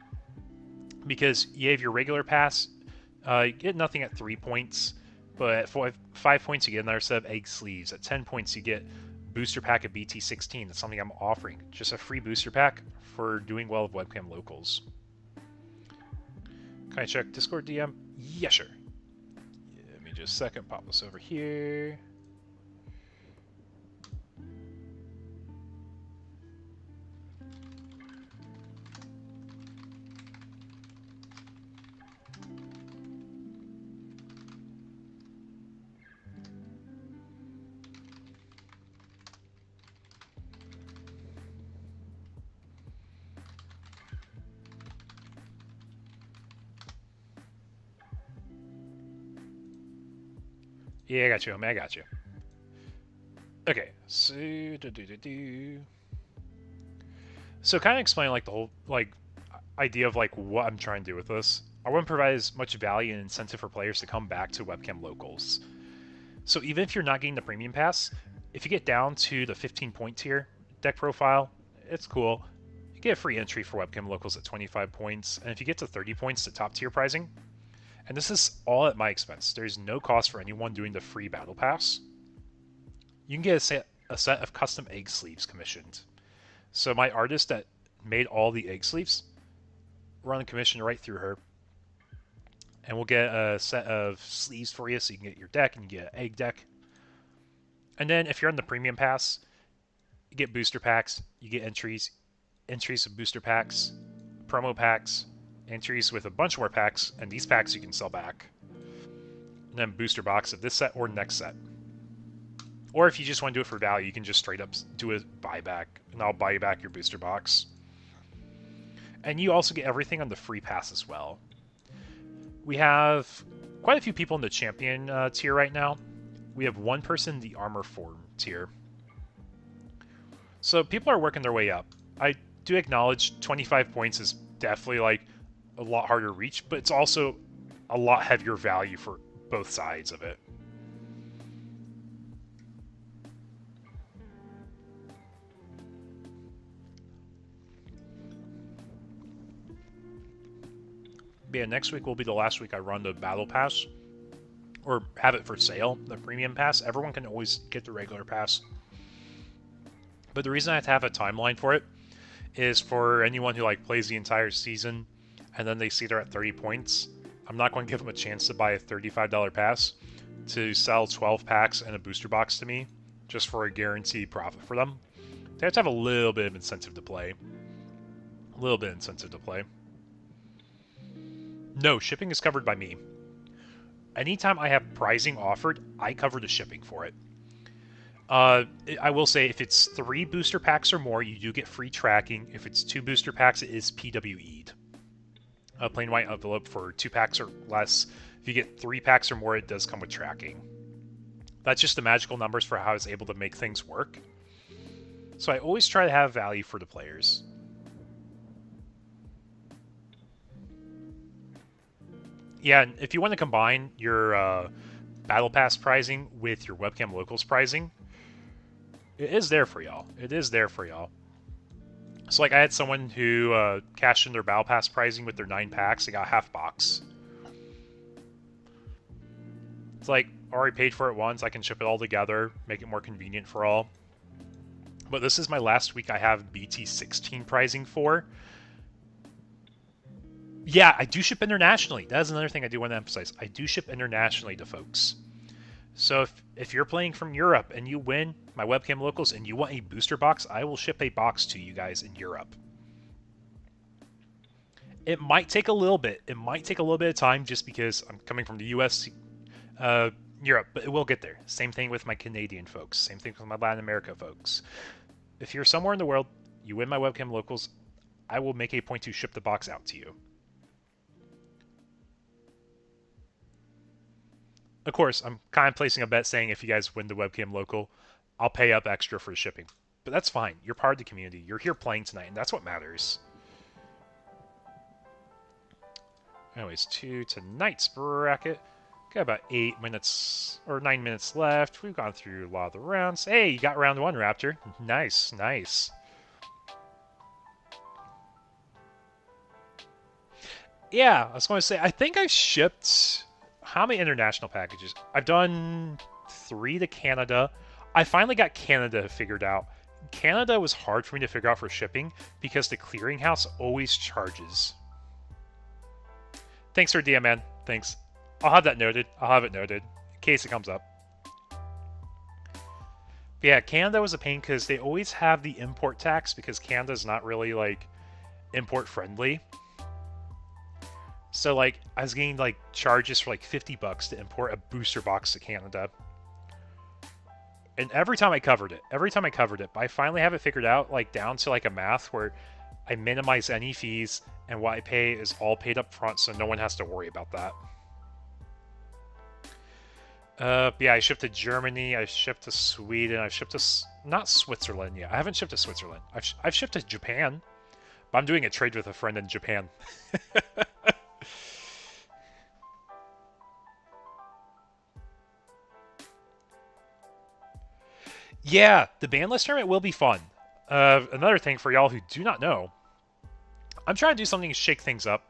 Because you have your regular pass, you get nothing at 3 points, but at 5 points you get another set of egg sleeves. At 10 points you get booster pack of BT16. That's something I'm offering. Just a free booster pack for doing well with webcam locals. Can I check Discord DM? Yeah, sure. Let me just a second. Pop this over here. Yeah, I got you, homie. I got you. Okay, so So kind of explain like the whole idea of like what I'm trying to do with this. I want to provide as much value and incentive for players to come back to webcam locals. So even if you're not getting the premium pass, if you get down to the 15-point tier deck profile, it's cool. You get a free entry for webcam locals at 25 points, and if you get to 30 points to top tier pricing, and this is all at my expense. There's no cost for anyone doing the free battle pass. You can get a set of custom egg sleeves commissioned. So my artist that made all the egg sleeves, run a commission right through her. And we'll get a set of sleeves for you so you can get your deck and you get an egg deck. And then if you're on the premium pass, you get booster packs, you get entries of booster packs, promo packs, entries with a bunch more packs, and these packs you can sell back. And then booster box of this set or next set. Or if you just want to do it for value, you can just straight up do a buyback, and I'll buy you back your booster box. And you also get everything on the free pass as well. We have quite a few people in the champion tier right now. We have one person in the armor form tier. So people are working their way up. I do acknowledge 25 points is definitely like a lot harder to reach, but it's also a lot heavier value for both sides of it. But yeah, next week will be the last week I run the battle pass, or have it for sale, the premium pass. Everyone can always get the regular pass. But the reason I have to have a timeline for it is for anyone who like plays the entire season and then they see they're at 30 points. I'm not going to give them a chance to buy a $35 pass to sell 12 packs and a booster box to me just for a guaranteed profit for them. They have to have a little bit of incentive to play. A little bit of incentive to play. No, shipping is covered by me. Anytime I have pricing offered, I cover the shipping for it. I will say if it's 3 booster packs or more, you do get free tracking. If it's 2 booster packs, it is PWE'd. A plain white envelope for 2 packs or less. If you get 3 packs or more, it does come with tracking. That's just the magical numbers for how I was able to make things work. So I always try to have value for the players. Yeah, and if you want to combine your Battle Pass pricing with your Webcam Locals pricing, it is there for y'all. It is there for y'all. So, like, I had someone who cashed in their Battle Pass pricing with their 9 packs. They got half box. It's like, already paid for it once. I can ship it all together, make it more convenient for all. But this is my last week I have BT16 pricing for. Yeah, I do ship internationally. That is another thing I do want to emphasize. I do ship internationally to folks. So if you're playing from Europe and you win my Webcam Locals and you want a booster box, I will ship a box to you guys in Europe. It might take a little bit. It might take a little bit of time just because I'm coming from the US, Europe, but it will get there. Same thing with my Canadian folks. Same thing with my Latin America folks. If you're somewhere in the world, you win my Webcam Locals, I will make a point to ship the box out to you. Of course, I'm kind of placing a bet saying if you guys win the Webcam Local, I'll pay up extra for shipping. But that's fine. You're part of the community. You're here playing tonight, and that's what matters. Anyways, to tonight's bracket. Got about 8 minutes, or 9 minutes left. We've gone through a lot of the rounds. Hey, you got round 1, Raptor. Nice, nice. Yeah, I was going to say, I think I've shipped... How many international packages? I've done 3 to Canada. I finally got Canada figured out. Canada was hard for me to figure out for shipping because the clearinghouse always charges. Thanks for DM, man. Thanks. I'll have that noted. I'll have it noted in case it comes up. But yeah, Canada was a pain because they always have the import tax because Canada's not really like import friendly. So, like, I was getting, like, charges for, like, $50 to import a booster box to Canada. And every time I covered it, but I finally have it figured out, like, down to, like, a math where I minimize any fees, and what I pay is all paid up front, so no one has to worry about that. Yeah, I shipped to Germany, I shipped to Sweden, I shipped to... Not Switzerland yet. I haven't shipped to Switzerland. I've shipped to Japan, but I'm doing a trade with a friend in Japan. Yeah, the banlist tournament will be fun. Another thing for y'all who do not know, I'm trying to do something to shake things up.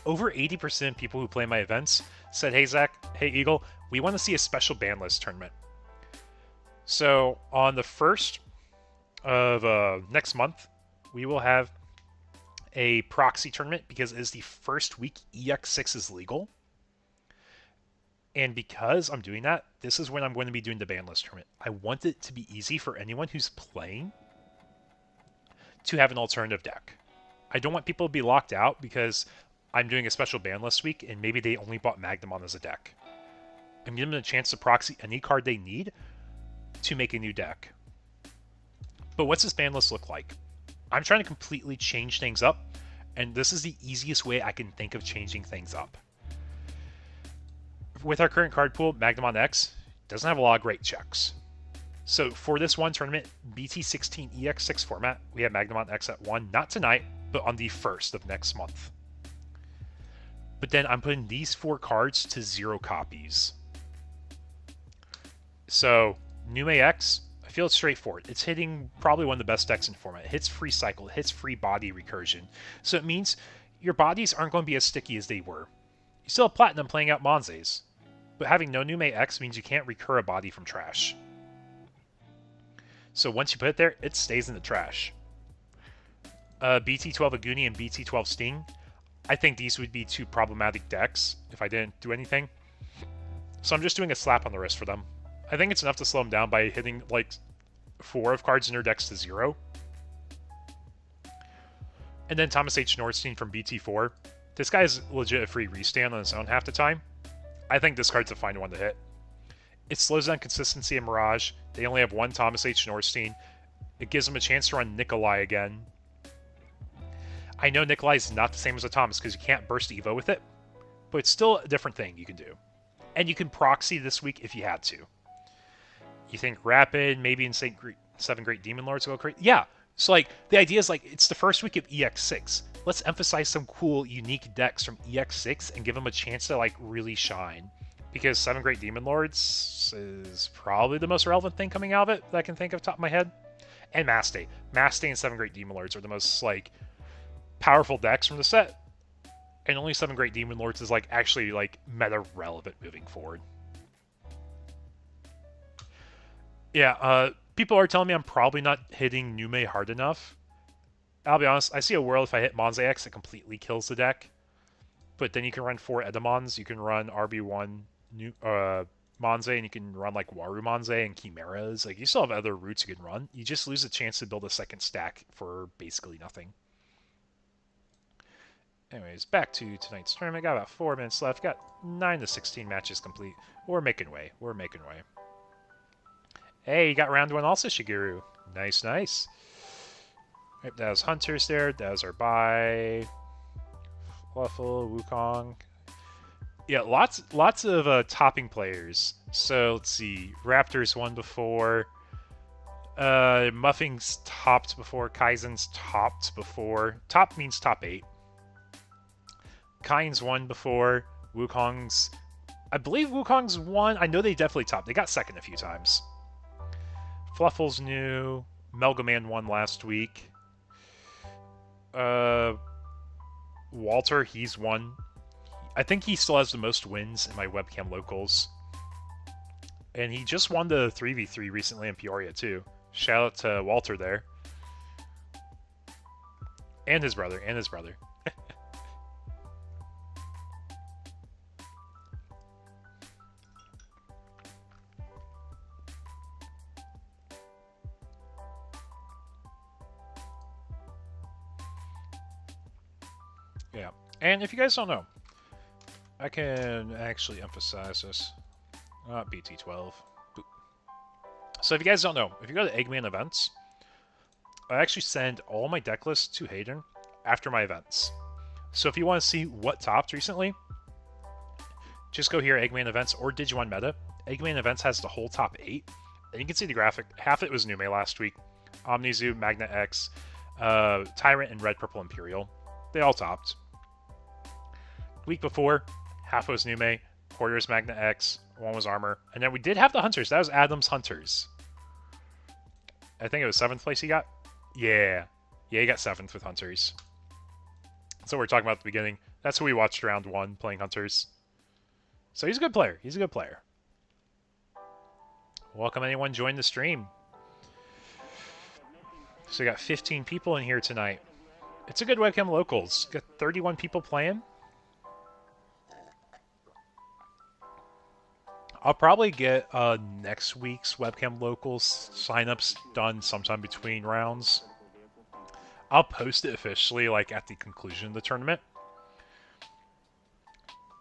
Over 80% of people who play my events said, hey Zach, hey Eagle, we want to see a special banlist tournament. So on the 1st of next month, we will have a proxy tournament because it is the first week EX6 is legal. And because I'm doing that, this is when I'm going to be doing the banlist tournament. I want it to be easy for anyone who's playing to have an alternative deck. I don't want people to be locked out because I'm doing a special banlist week and maybe they only bought Magnamon as a deck. I'm giving them a chance to proxy any card they need to make a new deck. But what's this banlist look like? I'm trying to completely change things up, and this is the easiest way I can think of changing things up. with our current card pool, Magnamon X doesn't have a lot of great checks. So for this one tournament, BT16 EX6 format, we have Magnamon X at 1, not tonight, but on the 1st of next month. But then I'm putting these 4 cards to 0 copies. So, Nume X, I feel it's straightforward. It's hitting probably one of the best decks in format. It hits free cycle, it hits free body recursion. So it means your bodies aren't going to be as sticky as they were. You still have Platinum playing out Monzes, but having no Nume X means you can't recur a body from trash. So once you put it there, it stays in the trash. BT12 Aguni and BT12 Sting, I think these would be 2 problematic decks if I didn't do anything. So I'm just doing a slap on the wrist for them. I think it's enough to slow them down by hitting like 4 of cards in their decks to 0. And then Thomas H. Nordstein from BT4. This guy is legit a free restand on his own half the time. I think this card's a fine one to hit. It slows down consistency in Mirage. They only have 1 Thomas H. Nordstein. It gives them a chance to run Nikolai again. I know Nikolai is not the same as a Thomas because you can't burst Evo with it, but it's still a different thing you can do. And you can proxy this week if you had to. You think Rapid, maybe in 7 Great Demon Lords go crazy? Yeah. So, like, the idea is, like, it's the first week of EX6. Let's emphasize some cool, unique decks from EX6 and give them a chance to, like, really shine. Because 7 Great Demon Lords is probably the most relevant thing coming out of it that I can think of top of my head. And Mass Day. Mass Day and 7 Great Demon Lords are the most, like, powerful decks from the set. And only 7 Great Demon Lords is, like, actually, like, meta-relevant moving forward. Yeah, people are telling me I'm probably not hitting Nume hard enough. I'll be honest, I see a world if I hit Monze X, it completely kills the deck. But then you can run 4 Edamons, you can run RB1 Monze, and you can run like Waru Monze and Chimeras. Like, you still have other routes you can run. You just lose the chance to build a second stack for basically nothing. Anyways, back to tonight's tournament. Got about 4 minutes left. Got 9 to 16 matches complete. We're making way. We're making way. Hey, you got round 1 also, Shigeru. Nice, nice. Right, that was Hunters there. That was our bye. Fluffle, Wukong. Yeah, lots of topping players. So let's see. Raptors won before. Muffing's topped before. Kaizen's topped before. Top means top 8. Kain's won before. Wukong's... I believe Wukong's won. I know they definitely topped. They got second a few times. Fluffle's new. Melgaman won last week. Walter, he's won. I think he still has the most wins in my webcam locals. And he just won the 3v3 recently in Peoria, too. Shout out to Walter there. And his brother, and his brother. Yeah, and if you guys don't know, I can actually emphasize this. BT12. Boop. So if you guys don't know, if you go to Eggman events, I actually send all my deck lists to Hayden after my events. So if you want to see what topped recently, just go here, Eggman events or Digimon Meta. Eggman events has the whole top 8, and you can see the graphic. Half of it was Nume last week. Omnizoo, Magna X, Tyrant, and Red Purple Imperial. They all topped. Week before, half was Nume, quarter was Magna X, 1 was Armor, and then we did have the Hunters. That was Adam's Hunters. I think it was 7th place he got? Yeah. Yeah, he got 7th with Hunters. That's what we were talking about at the beginning. That's who we watched round 1 playing Hunters. So he's a good player. He's a good player. Welcome anyone join the stream. So we got 15 people in here tonight. It's a good webcam locals. Got 31 people playing. I'll probably get next week's webcam locals signups done sometime between rounds. I'll post it officially like at the conclusion of the tournament.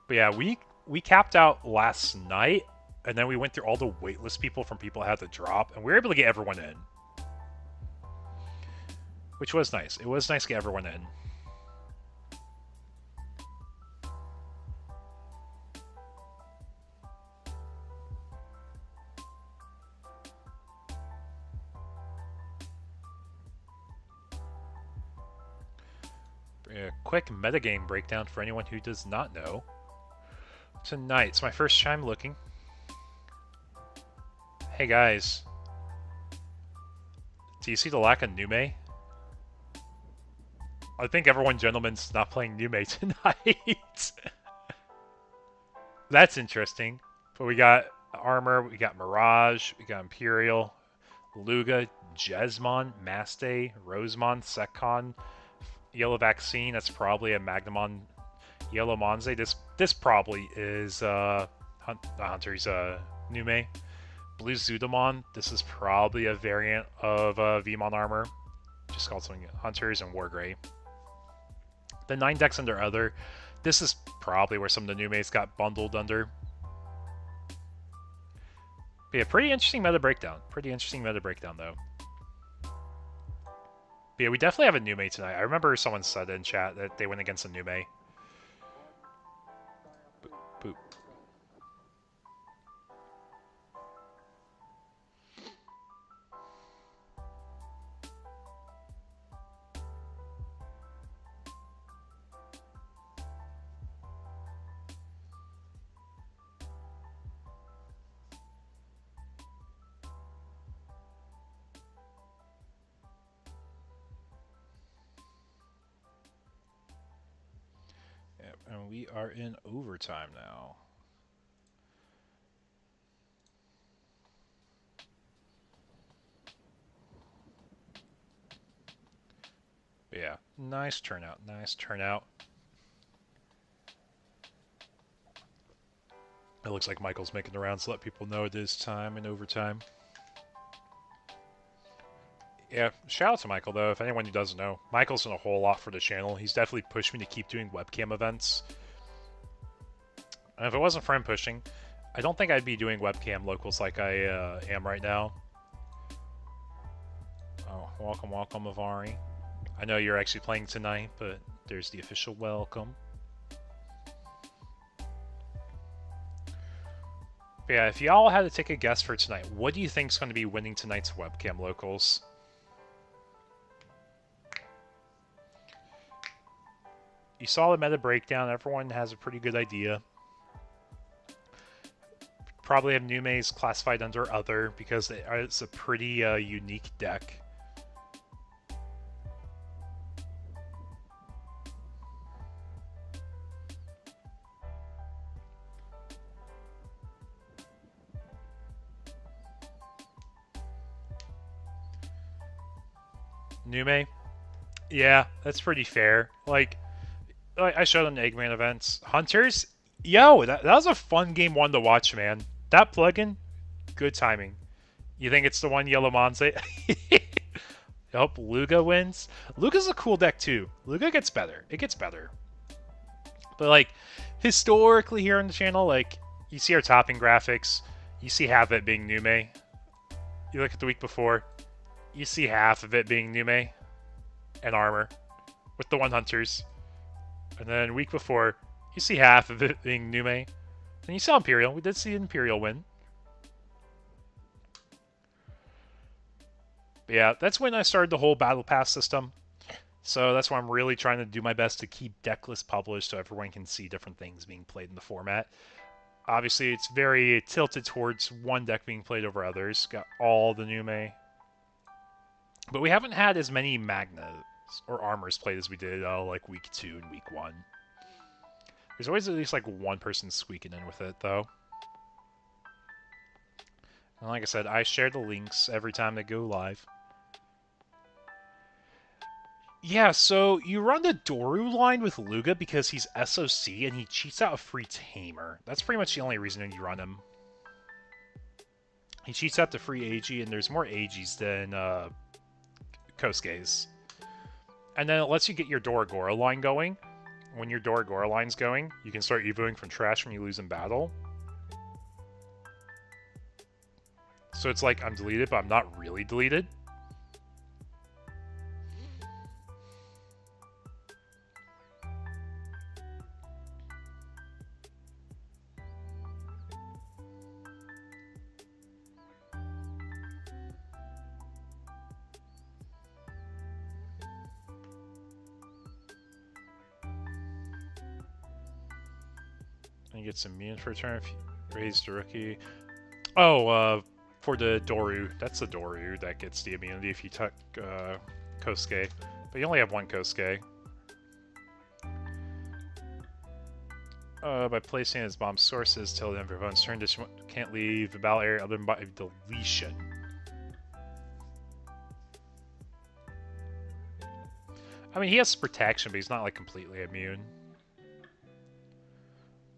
But yeah, we capped out last night, and then we went through all the waitlist people from people that had to drop, and we were able to get everyone in. Which was nice. It was nice to get everyone in. A quick metagame breakdown for anyone who does not know. Tonight, it's my first time looking. Hey guys, do you see the lack of Nume? I think everyone, gentlemen's not playing Nume tonight. That's interesting. But we got Armor, we got Mirage, we got Imperial, Luga, Jesmon, Maste, Rosemon, Sekon, Yellow Vaccine. That's probably a Magnamon, Yellow Monze. This probably is Hunter's Nume. Blue Zudamon. This is probably a variant of Vmon Armor. Just called something Hunters and Wargrey. The 9 decks under Other. This is probably where some of the Numes got bundled under. But yeah, pretty interesting meta breakdown. Pretty interesting meta breakdown, though. But yeah, we definitely have a Nume tonight. I remember someone said in chat that they went against a Nume. Boop, boop. And we are in overtime now. But yeah, nice turnout, nice turnout. It looks like Michael's making the rounds to let people know it is time in overtime. Yeah, shout out to Michael, though, if anyone who doesn't know. Michael's done a whole lot for the channel. He's definitely pushed me to keep doing webcam events. And if it wasn't for him pushing, I don't think I'd be doing webcam locals like I am right now. Oh, welcome, welcome, Avari. I know you're actually playing tonight, but there's the official welcome. But yeah, if y'all had to take a guess for tonight, what do you think is going to be winning tonight's webcam locals? You saw the meta breakdown. Everyone has a pretty good idea. Probably have Numes classified under Other because it's a pretty unique deck. Nume? Yeah, that's pretty fair. Like I showed on the Eggman events. Hunters? Yo, that was a fun game one to watch, man. That plugin, good timing. You think it's the one Yellow Monze? I hope Luga wins. Luga's a cool deck too. Luga gets better. It gets better. But like, historically here on the channel, like, you see our topping graphics, you see half of it being Nume. You look at the week before, you see half of it being Nume and Armor with the 1 Hunters. And then week before, you see half of it being Nume. And you saw Imperial. We did see Imperial win. But yeah, that's when I started the whole Battle Pass system. So that's why I'm really trying to do my best to keep deck lists published so everyone can see different things being played in the format. Obviously, it's very tilted towards one deck being played over others. Got all the Nume. But we haven't had as many Magnas or Armors played as we did like week 2 and week 1. There's always at least like one person squeaking in with it, though. And like I said, I share the links every time they go live. Yeah, so you run the Doru line with Luga because he's SOC and he cheats out a free Tamer. That's pretty much the only reason you run him. He cheats out the free AG, and there's more AGs than Kosuke's. And then it lets you get your Doragora line going. When your Doragora line's going, you can start evoing from trash when you lose in battle. So it's like I'm deleted, but I'm not really deleted. And he gets immune for a turn if he raised a rookie. Oh, for the Doru. That's the Doru that gets the immunity if you tuck Kosuke. But you only have one Kosuke. By placing his bomb sources till the end of your opponent's turn, this can't leave the battle area other than by deletion. I mean, he has protection, but he's not like completely immune.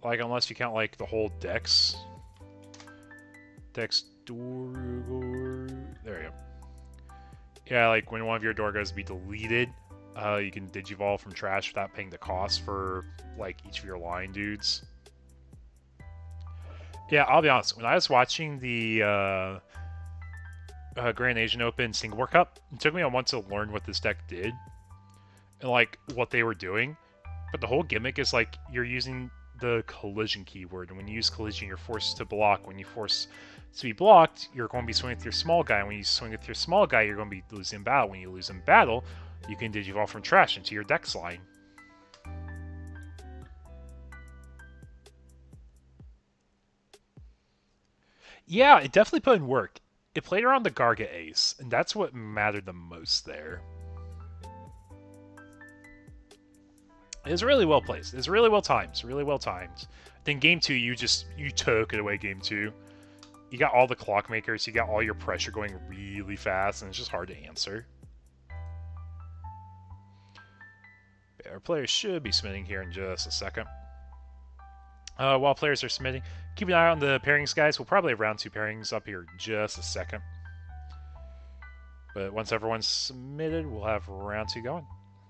Like, unless you count like the whole Dex. Dex Doru. There you go. Yeah, like when one of your Dorgos be deleted, you can Digivolve from trash without paying the cost for like each of your line dudes. Yeah, I'll be honest. When I was watching the Grand Asian Open Singapore Cup, it took me a month to learn what this deck did and like what they were doing. But the whole gimmick is like you're using the collision keyword, and when you use collision, you're forced to block. When you force to be blocked, you're going to be swinging with your small guy. And when you swing with your small guy, you're going to be losing battle. When you lose in battle, you can Digivolve from trash into your Dex line. Yeah, it definitely put in work. It played around the Garga Ace, and that's what mattered the most there. It was really well placed. It was really well timed. Really well timed. Then game 2, you took it away game 2. You got all the clockmakers, you got all your pressure going really fast, and it's just hard to answer. Our players should be submitting here in just a second. While players are submitting, keep an eye on the pairings, guys. We'll probably have round 2 pairings up here in just a second. But once everyone's submitted, we'll have round 2 going.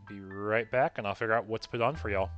Be right back, and I'll figure out what to put on for y'all.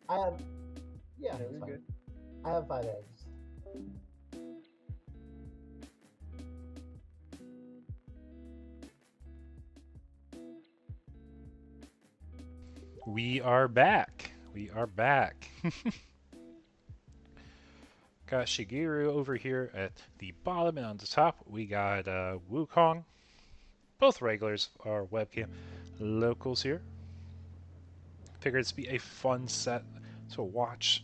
I have. Yeah, No, it's you're fine. good. I have 5 eggs. We are back. We are back. Got Shigeru over here at the bottom, and on the top we got Wukong. Both regulars are webcam locals here. Figured it's be a fun set to watch.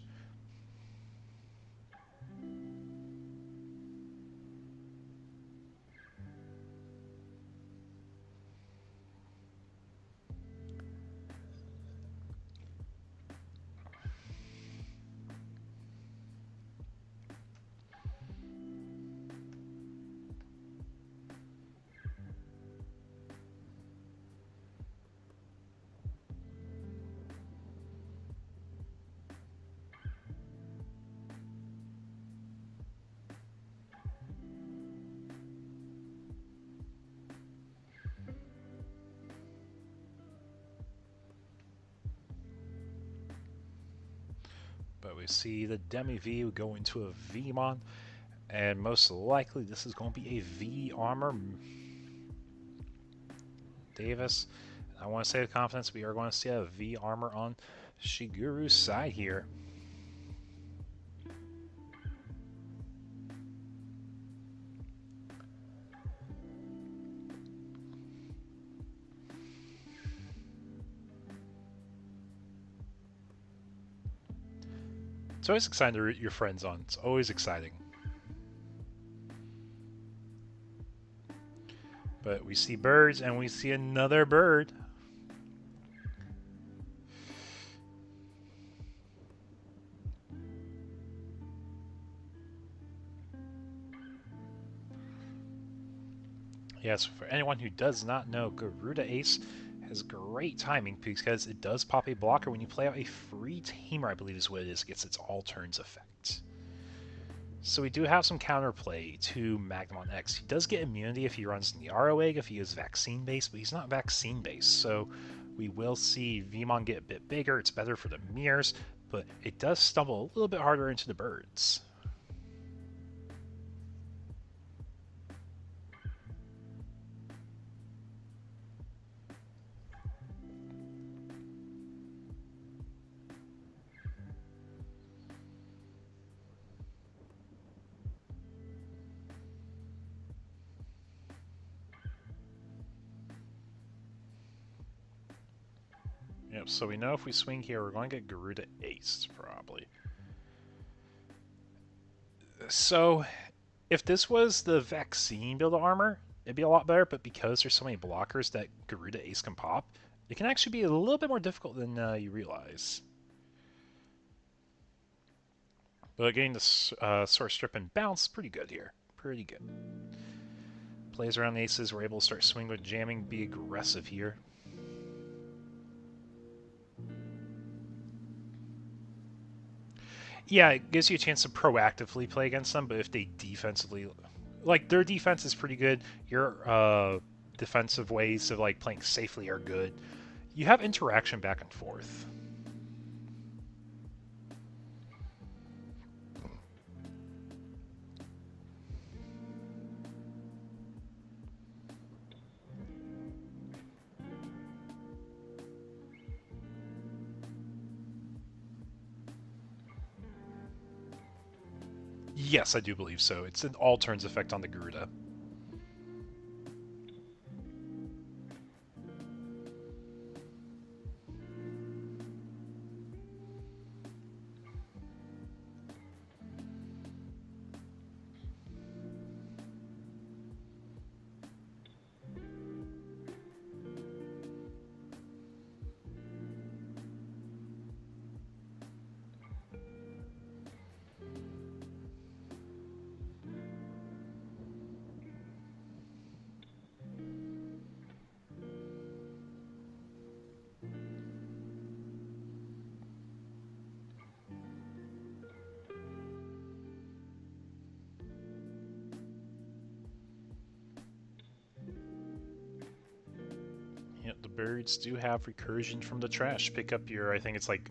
But we see the Demi V go into a V-Mon, and most likely this is going to be a V armor. Davis, I want to say with confidence we are going to see a V armor on Shigeru's side here. It's always exciting to root your friends on. It's always exciting. But we see birds, and we see another bird. Yes, for anyone who does not know, Garuda Ace has great timing because it does pop a blocker when you play out a free tamer, I believe is what it is. It gets its all turns effect. So we do have some counterplay to Magnamon X. He does get immunity if he runs Nyaro Egg, if he is vaccine-based, but he's not vaccine-based, so we will see Vmon get a bit bigger. It's better for the mirrors, but it does stumble a little bit harder into the birds. Yep, so we know if we swing here, we're going to get Garuda Ace, probably. So, if this was the vaccine build armor, it'd be a lot better, but because there's so many blockers that Garuda Ace can pop, it can actually be a little bit more difficult than you realize. But getting the Sword Strip and bounce, pretty good here. Pretty good. Plays around the aces, we're able to start swinging with jamming, be aggressive here. Yeah, it gives you a chance to proactively play against them, but if they defensively... Like, their defense is pretty good. Your defensive ways of, like, playing safely are good. You have interaction back and forth. Yes, I do believe so. It's an all turns effect on the Garuda. birds do have recursion from the trash. Pick up your, I think it's like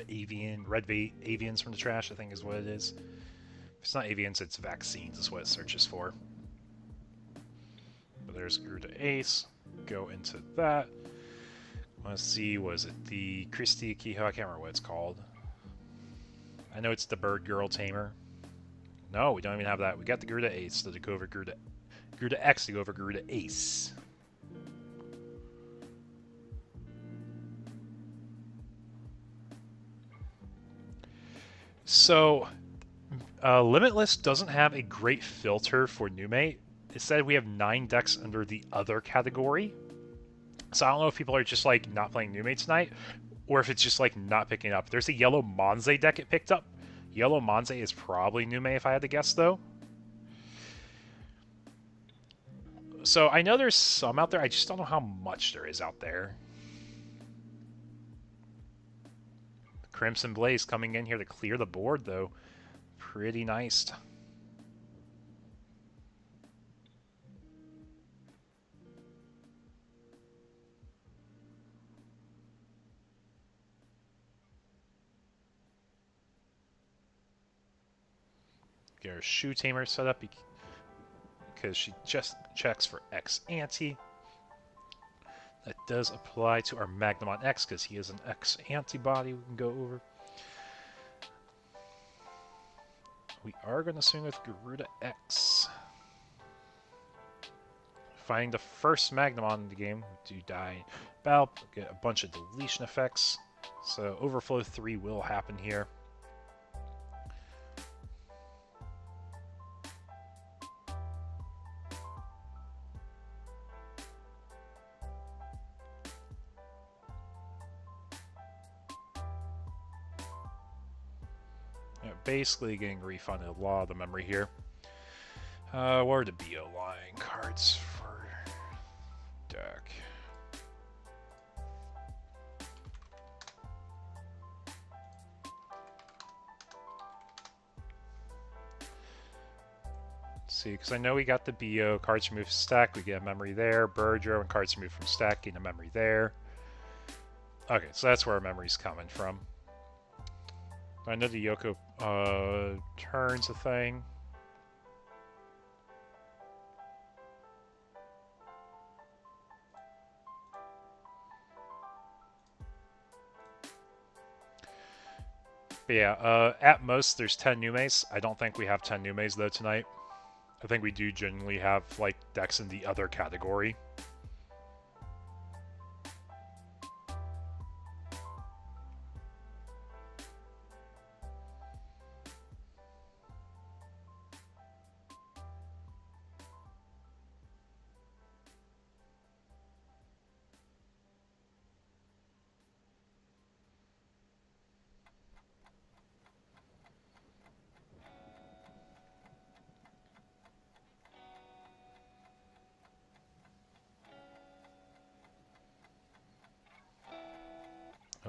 avian, avians from the trash, I think is what it is. If it's not avians, it's vaccines is what it searches for. But there's Garuda Ace. Go into that. Let's see, was it the Christie Kehoe? I can't remember what it's called. I know it's the Bird Girl Tamer. No, we don't even have that. We got the Garuda Ace to go over Garuda X to go over Garuda Ace. So, Limitless doesn't have a great filter for new mate. Instead, we have 9 decks under the other category. So I don't know if people are just like not playing new mate tonight, or if it's just like not picking up. There's a yellow Monze deck it picked up. Yellow Monze is probably new mate if I had to guess though. So I know there's some out there, I just don't know how much there is out there. Crimson Blaze coming in here to clear the board though. Pretty nice. Get our Shoe Tamer set up because she just checks for X ante. That does apply to our Magnamon X because he is an X antibody we can go over. We are going to swing with Garuda X. Finding the first Magnamon in the game, we do die battle, get a bunch of deletion effects. So Overflow 3 will happen here. Basically getting refunded a lot of the memory here. What are the BO line cards for deck? Let's see, because I know we got the BO cards removed from stack, we get a memory there. Birdro and cards removed from stack, getting a memory there. Okay, so that's where our memory's coming from. I know the Yoko turns a thing. But yeah, at most there's 10 Numes. I don't think we have 10 Numes though tonight. I think we do generally have like decks in the other category.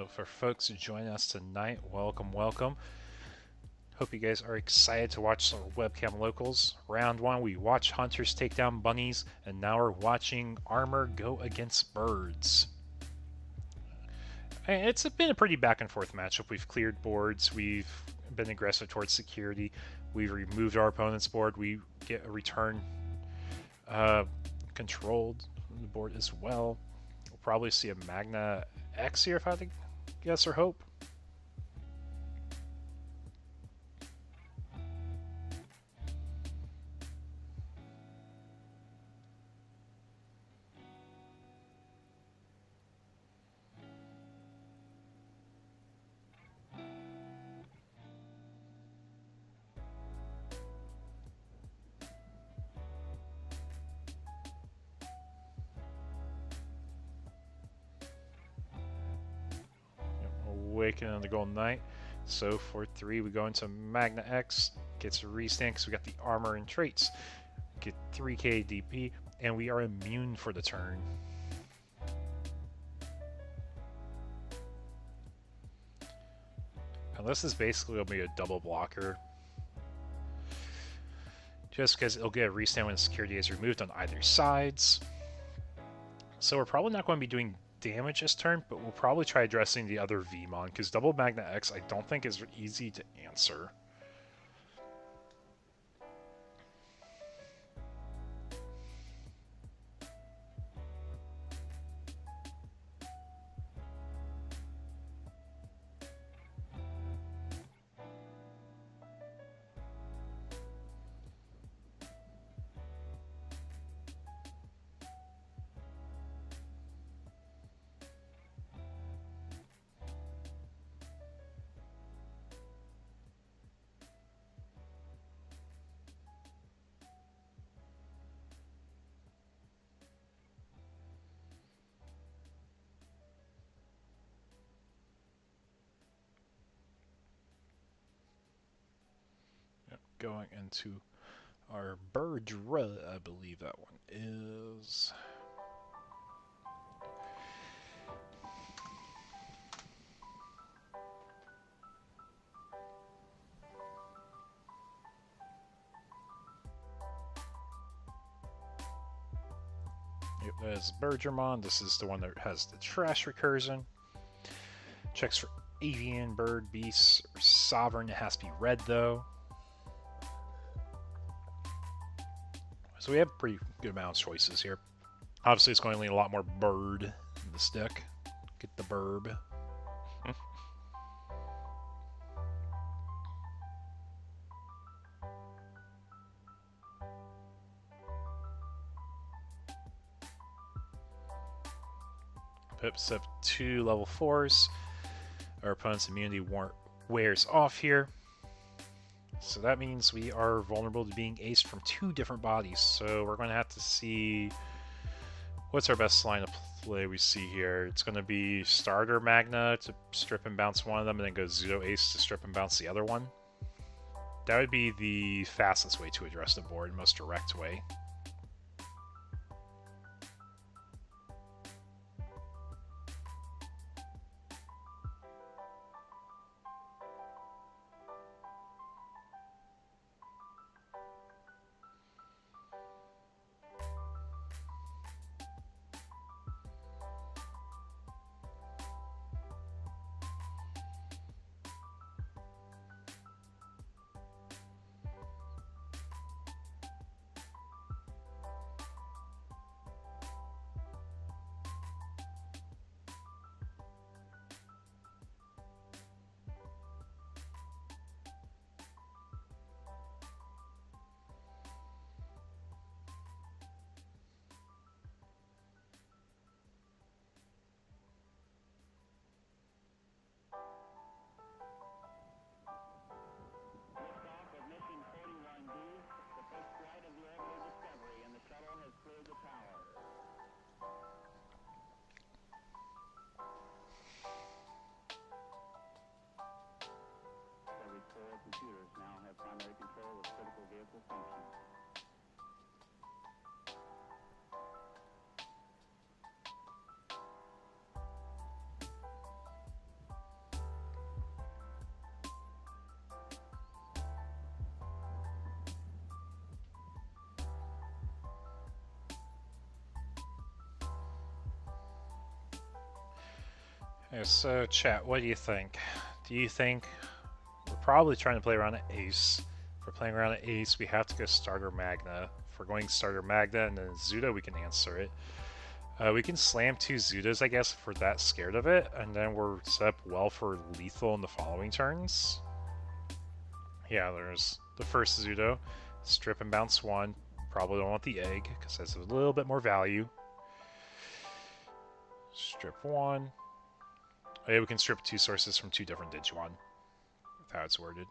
For folks who join us tonight, welcome, welcome. Hope you guys are excited to watch some Webcam locals. Round 1, we watch Hunters take down bunnies, and now we're watching Armor go against Birds. And it's been a pretty back and forth matchup. We've cleared boards, we've been aggressive towards security, we've removed our opponent's board, we get a return controlled from the board as well. We'll probably see a Magna X here if I had to guess or hope. Awakening on the Golden Knight. So for 3, we go into Magna X. Gets a restand because we got the armor and traits. Get 3k DP, and we are immune for the turn. And this is basically going to be a double blocker. Just because it'll get a restand when security is removed on either sides. So we're probably not going to be doing damage this turn, but we'll probably try addressing the other VMon, because double Magna X I don't think is easy to answer. Going into our Birdra, I believe that one is. Yep, that is Birdramon. This is the one that has the trash recursion. Checks for avian, bird, beast, or sovereign. It has to be red though. So we have a pretty good amount of choices here. Obviously, it's going to lean a lot more bird in the stick. Get the burb. Pips up 2 level 4s. Our opponent's immunity wears off here. So that means we are vulnerable to being aced from 2 different bodies. So we're going to have to see what's our best line of play we see here. It's going to be starter Magna to strip and bounce one of them, and then go Zudo Ace to strip and bounce the other one. That would be the fastest way to address the board, most direct way. Computers now have primary control of critical vehicle functions. Okay, so chat, what do you think? Do you think we're probably trying to play around an ace? If we're playing around an ace, we have to go starter Magna. If we're going starter Magna and then Zudo, we can answer it. We can slam 2 Zudos, I guess, if we're that scared of it, and then we're set up well for lethal in the following turns. Yeah, there's the first Zudo. Strip and bounce 1. Probably don't want the egg, because that's a little bit more value. Strip 1. Oh yeah, we can strip 2 sources from 2 different Digimon. That's how it's worded.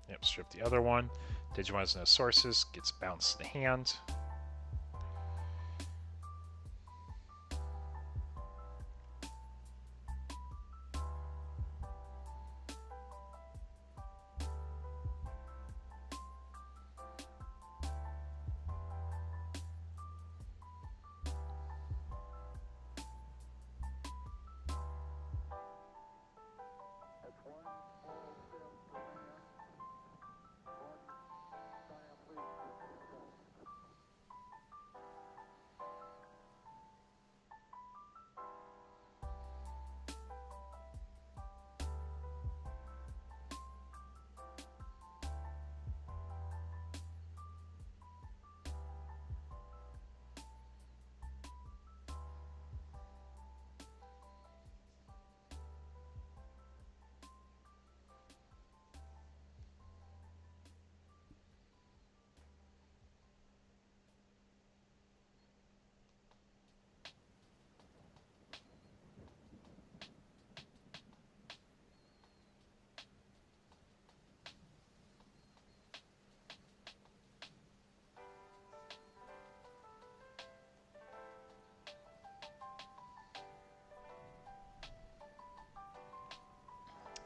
Yep, strip the other one. Digimon has no sources, gets bounced to the hand.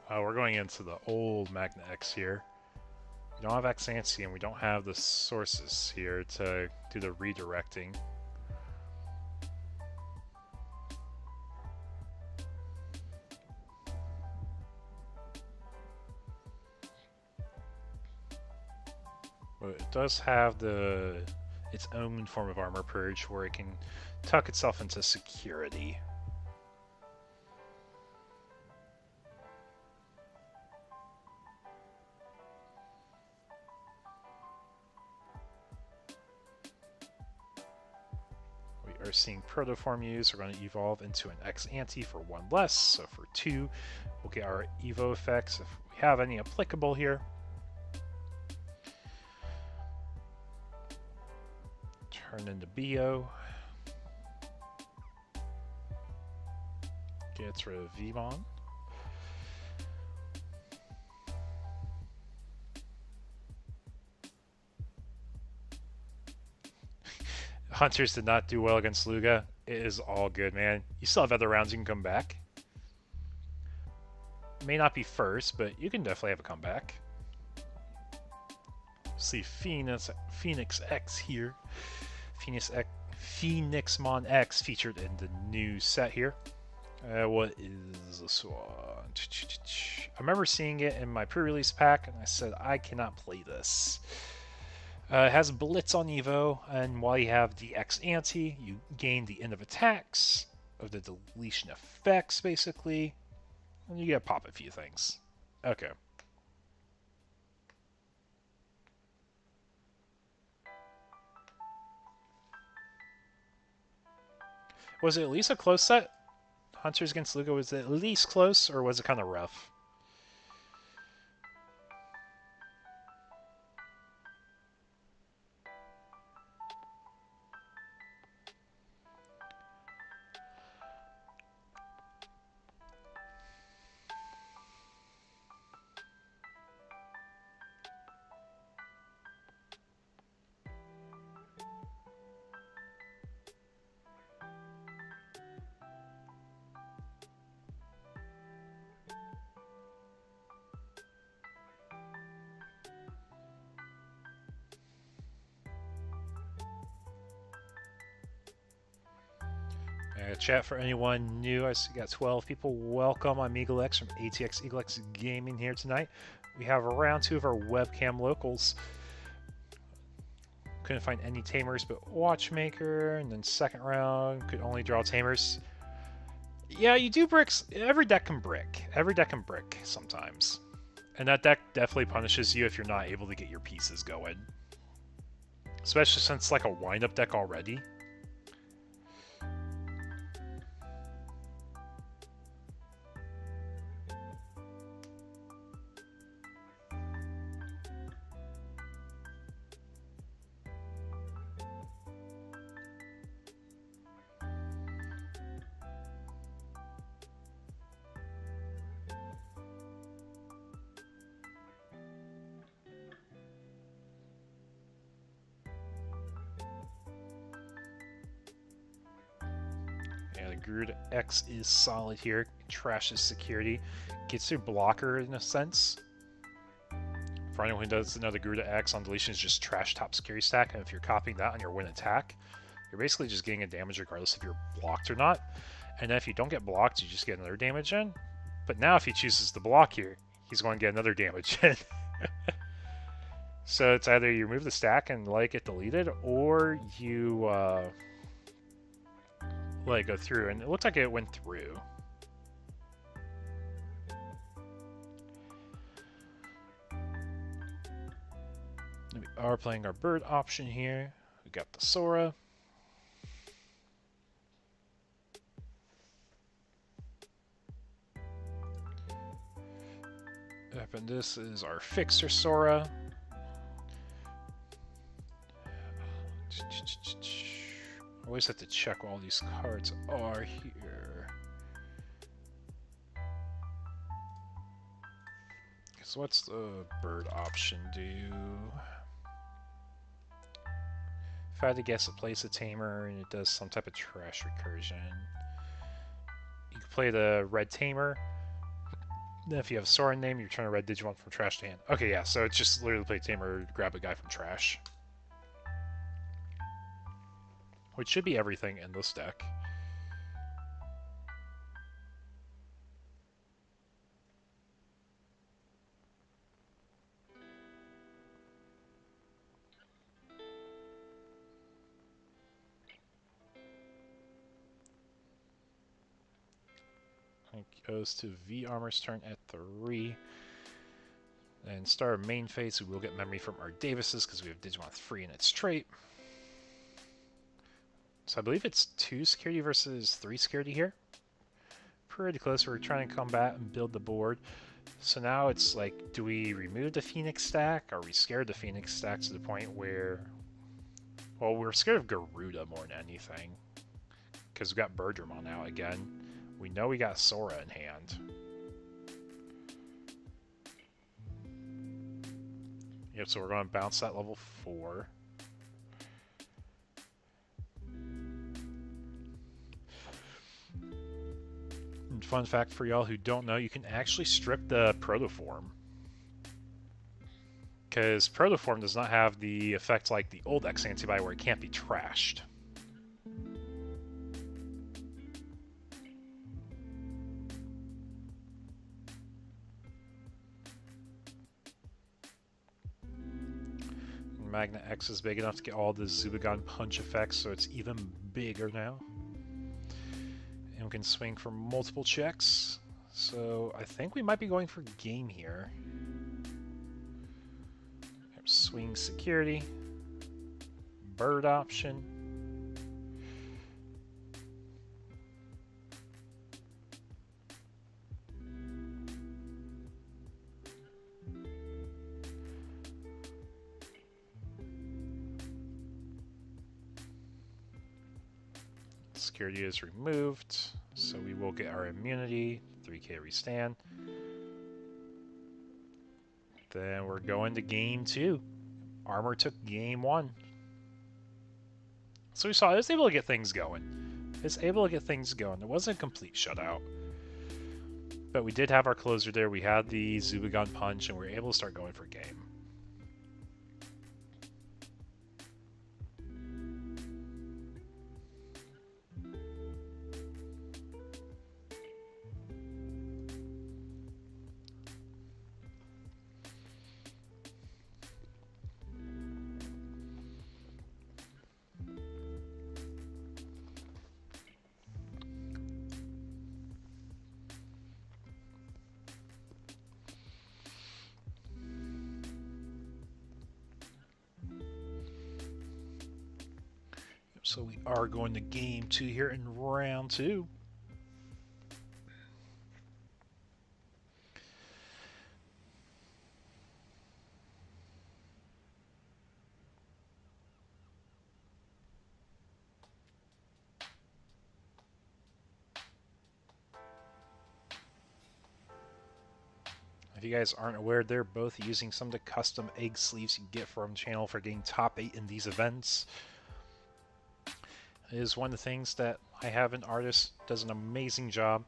We're going into the old Magna X here. We don't have Xanthi and we don't have the sources here to do the redirecting. But it does have its own form of armor purge where it can tuck itself into security. We are seeing Protoform use. We're going to evolve into an Xanthi for 1 less, so for 2, we'll get our Evo effects if we have any applicable here. Turn into Bio. Gets rid of Vmon. Hunters did not do well against Luga. It is all good, man. You still have other rounds you can come back. May not be first, but you can definitely have a comeback. See Phoenix X here. Phoenixmon X featured in the new set here. What is this one? I remember seeing it in my pre-release pack, and I said, I cannot play this. It has Blitz on Evo, and while you have the Xanthi, you gain the end of attacks, of the deletion effects, basically, and you get to pop a few things. Okay. Was it at least a close set? Hunters against Luga, was it at least close, or was it kind of rough? Chat for anyone new. I got 12 people. Welcome. I'm Eagle X from ATX Eagle X Gaming here tonight. We have round 2 of our webcam locals. Couldn't find any tamers but Watchmaker, and then second round could only draw tamers. Yeah, you do bricks. Every deck can brick. Every deck can brick sometimes. And that deck definitely punishes you if you're not able to get your pieces going. Especially since it's like a wind-up deck already. Garuda X is solid here. Trashes security. Gets through blocker in a sense. For anyone who doesn't know, the Garuda X on deletion is just trash top security stack, and if you're copying that on your win attack, you're basically just getting a damage regardless if you're blocked or not. And then if you don't get blocked, you just get another damage in. But now if he chooses to block here, he's going to get another damage in. So it's either you remove the stack and let it get deleted, or you let it go through, and it looks like it went through. We are playing our bird option here. We got the Sora. And this is our fixer Sora. I always have to check all these cards are here. So what's the bird option do? If I had to guess, it plays a tamer and it does some type of trash recursion. You can play the red tamer. Then if you have a Soren name, you return a red Digimon from trash to hand. Okay, yeah, so it's just literally play Tamer, grab a guy from trash. Which should be everything in this deck. It goes to V Armor's turn at 3. And start our main phase, we will get memory from our Davises because we have Digimon 3 in its trait. So I believe it's 2 security versus 3 security here. Pretty close. We're trying to combat and build the board. So now it's like, do we remove the Phoenix stack? Are we scared of the Phoenix stack to the point where... Well, we're scared of Garuda more than anything. Because we got Bergermon out again. We know we got Sora in hand. Yep, so we're going to bounce that level 4. And fun fact for y'all who don't know, you can actually strip the Protoform. Because Protoform does not have the effect like the old X antibody where it can't be trashed. Magna X is big enough to get all the Zubagon punch effects, so it's even bigger now. And we can swing for multiple checks. So I think we might be going for game here. Swing security. Bird option. Security is removed, so we will get our immunity, 3k restand. Then we're going to game 2. Armor took game 1. So we saw it was able to get things going. It's able to get things going. It wasn't a complete shutout. But we did have our closer there. We had the Zubagon punch, and we were able to start going for game. So we are going to game 2 here in round 2. If you guys aren't aware, they're both using some of the custom egg sleeves you can get from the channel for getting top 8 in these events. It is one of the things that I have an artist does an amazing job.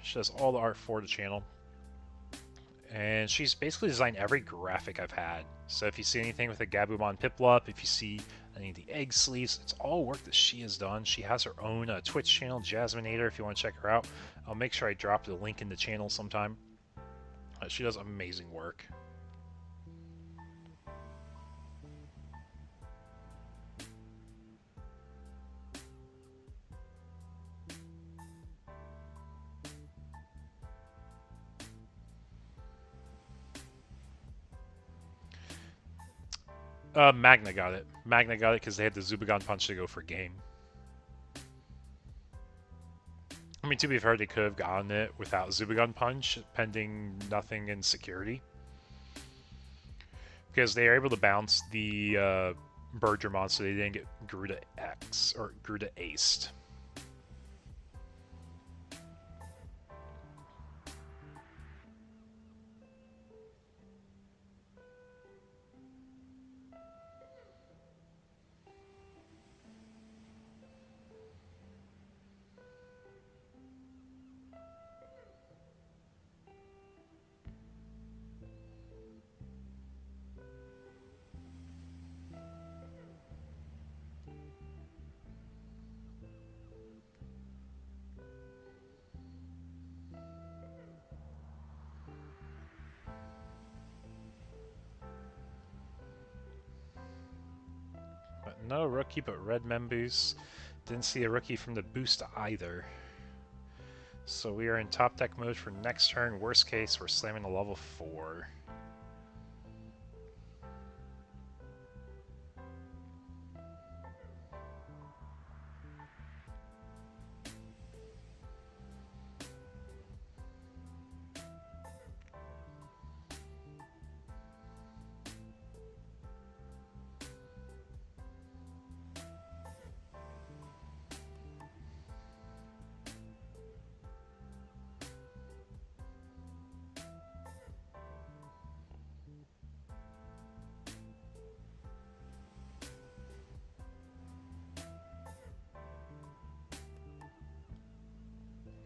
She does all the art for the channel. And she's basically designed every graphic I've had. So if you see anything with a Gabumon Piplup, if you see any of the egg sleeves, it's all work that she has done. She has her own Twitch channel, Jasminator, if you want to check her out. I'll make sure I drop the link in the channel sometime. She does amazing work. Magna got it. Magna got it because they had the Zubagon punch to go for game. I mean, to be fair, they could have gotten it without Zubagon punch, pending nothing in security. Because they are able to bounce the Bergermon, so they didn't get Garuda X, or Garuda aced. no rookie, but red mem boost. Didn't see a rookie from the boost either. So we are in top deck mode for next turn. Worst case, we're slamming a level 4.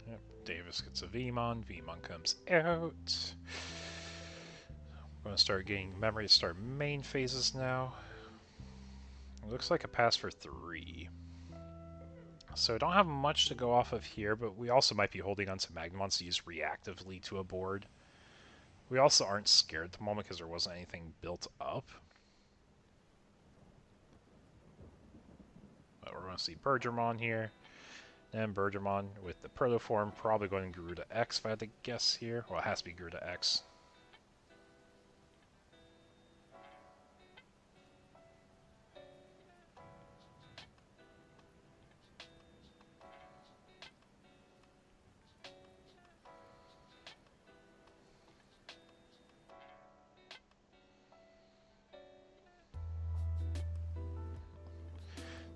Yep, Davis gets a Vmon. Vmon comes out. I'm going to start getting memory to start main phases now. It looks like a pass for 3. So I don't have much to go off of here, but we also might be holding on to Magnumons to use reactively to a board. We also aren't scared at the moment because there wasn't anything built up. But we're going to see Bergermon here. And Bergermon with the Protoform, probably going to Garuda X if I had to guess here. Well, it has to be Garuda X.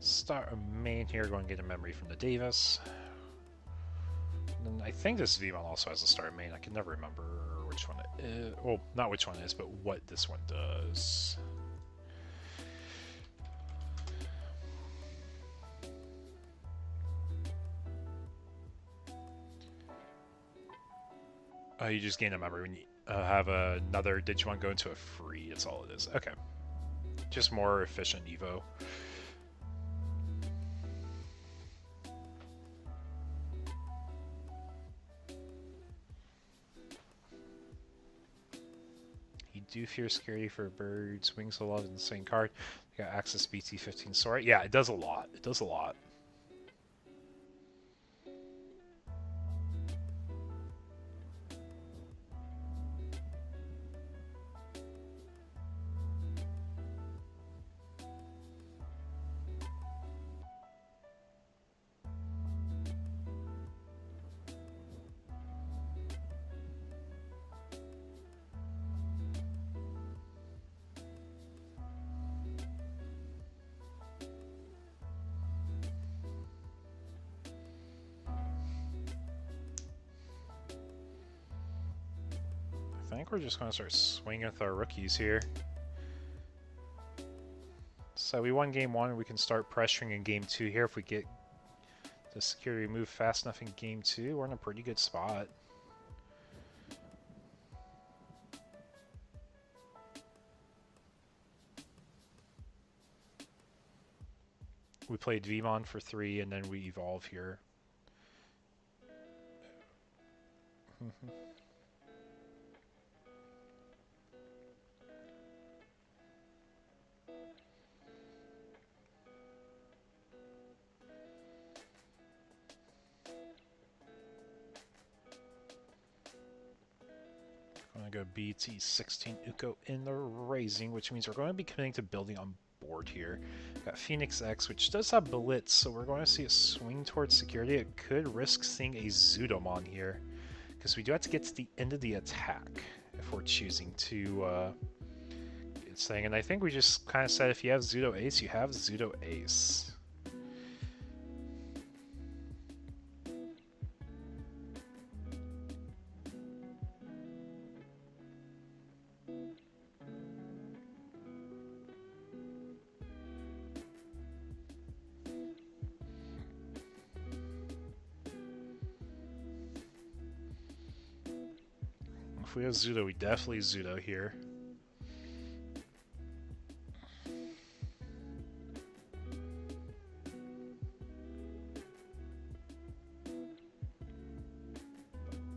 Start a main here, going to get a memory from the Davis. And I think this Vmon also has a start main. I can never remember which one it is. Well, not which one it is, but what this one does. You just gain a memory when you have another Digimon go into a free. That's all it is. Okay. Just more efficient Evo. Do fear scary for birds. Wings of Love is the same card. We got access BT16 sword. Yeah, it does a lot. It does a lot. I think we're just going to start swinging with our rookies here. So we won game 1, we can start pressuring in game 2 here. If we get the security removed fast enough in game 2, we're in a pretty good spot. We played Vmon for 3 and then we evolve here. I'm going to go BT16 Uko in the raising, which means we're going to be committing to building on board here. Got Phoenix X, which does have Blitz, so we're going to see a swing towards security. It could risk seeing a Zudomon here, because we do have to get to the end of the attack if we're choosing to get this thing. And I think we just kind of said if you have Zudo Ace, you have Zudo Ace. If we have Zudo, we definitely Zudo here.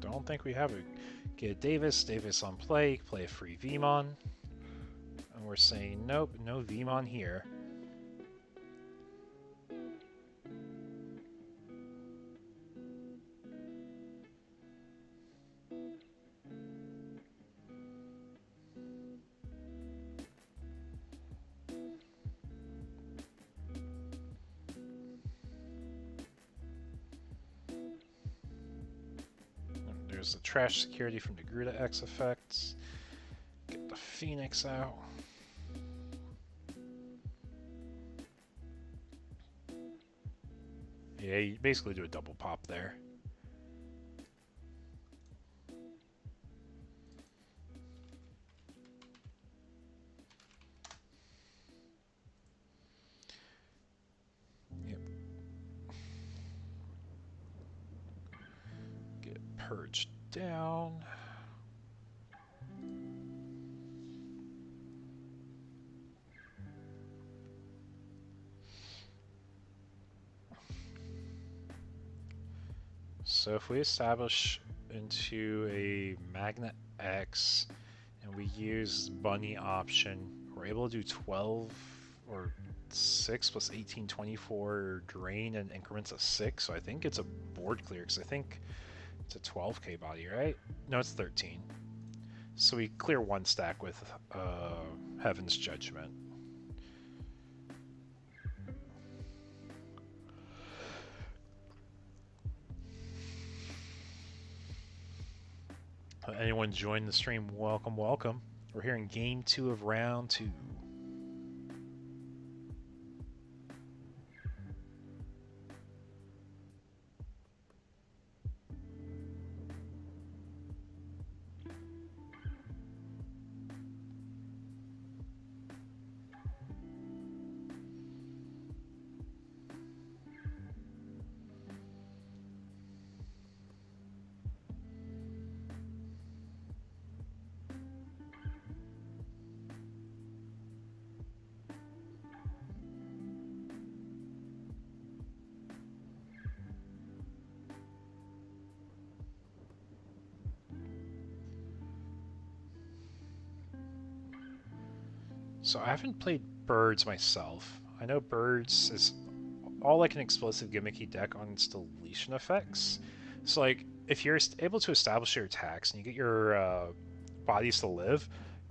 Don't think we have it. Get Davis on play a free Vmon. And we're saying nope, no Vmon here. There's the trash security from the Gruta X effects. Get the Phoenix out. Yeah, you basically do a double pop there. Yep. Get purged down. So if we establish into a Magnet X and we use Bunny option, we're able to do 12 or 6 plus 18, 24 drain in increments of 6. So I think it's a board clear because I think it's a 12k body, right? No, it's 13. So we clear one stack with Heaven's Judgment. Anyone join the stream, welcome, welcome. We're here in game 2 of round 2. So I haven't played Birds myself. I know Birds is all like an explosive gimmicky deck on its deletion effects. So like if you're able to establish your attacks and you get your bodies to live,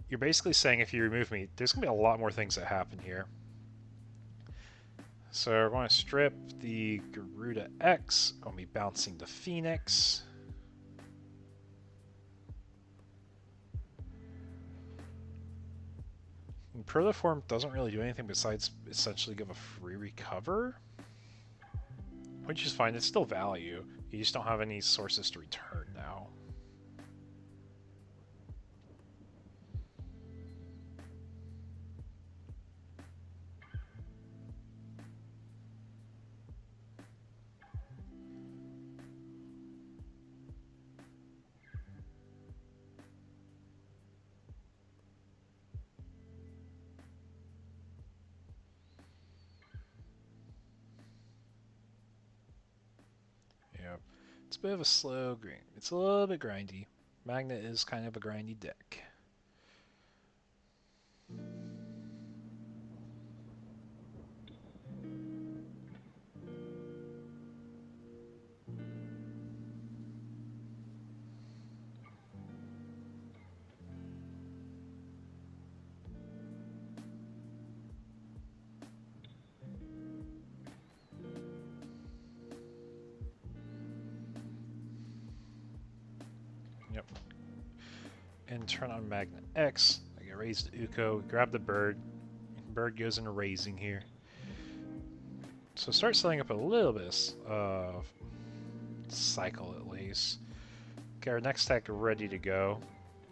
you're basically saying if you remove me, there's going to be a lot more things that happen here. So we're going to strip the Garuda X, going to be bouncing the Phoenix. And Protoform doesn't really do anything besides essentially give a free recover, which is fine. It's still value. You just don't have any sources to return now. It's a bit of a slow green. It's a little bit grindy. Magnet is kind of a grindy deck. Yep. And turn on Magnet X. I get raised to Uko. Grab the bird. Bird goes into raising here. So start setting up a little bit of cycle at least. Get our next stack ready to go.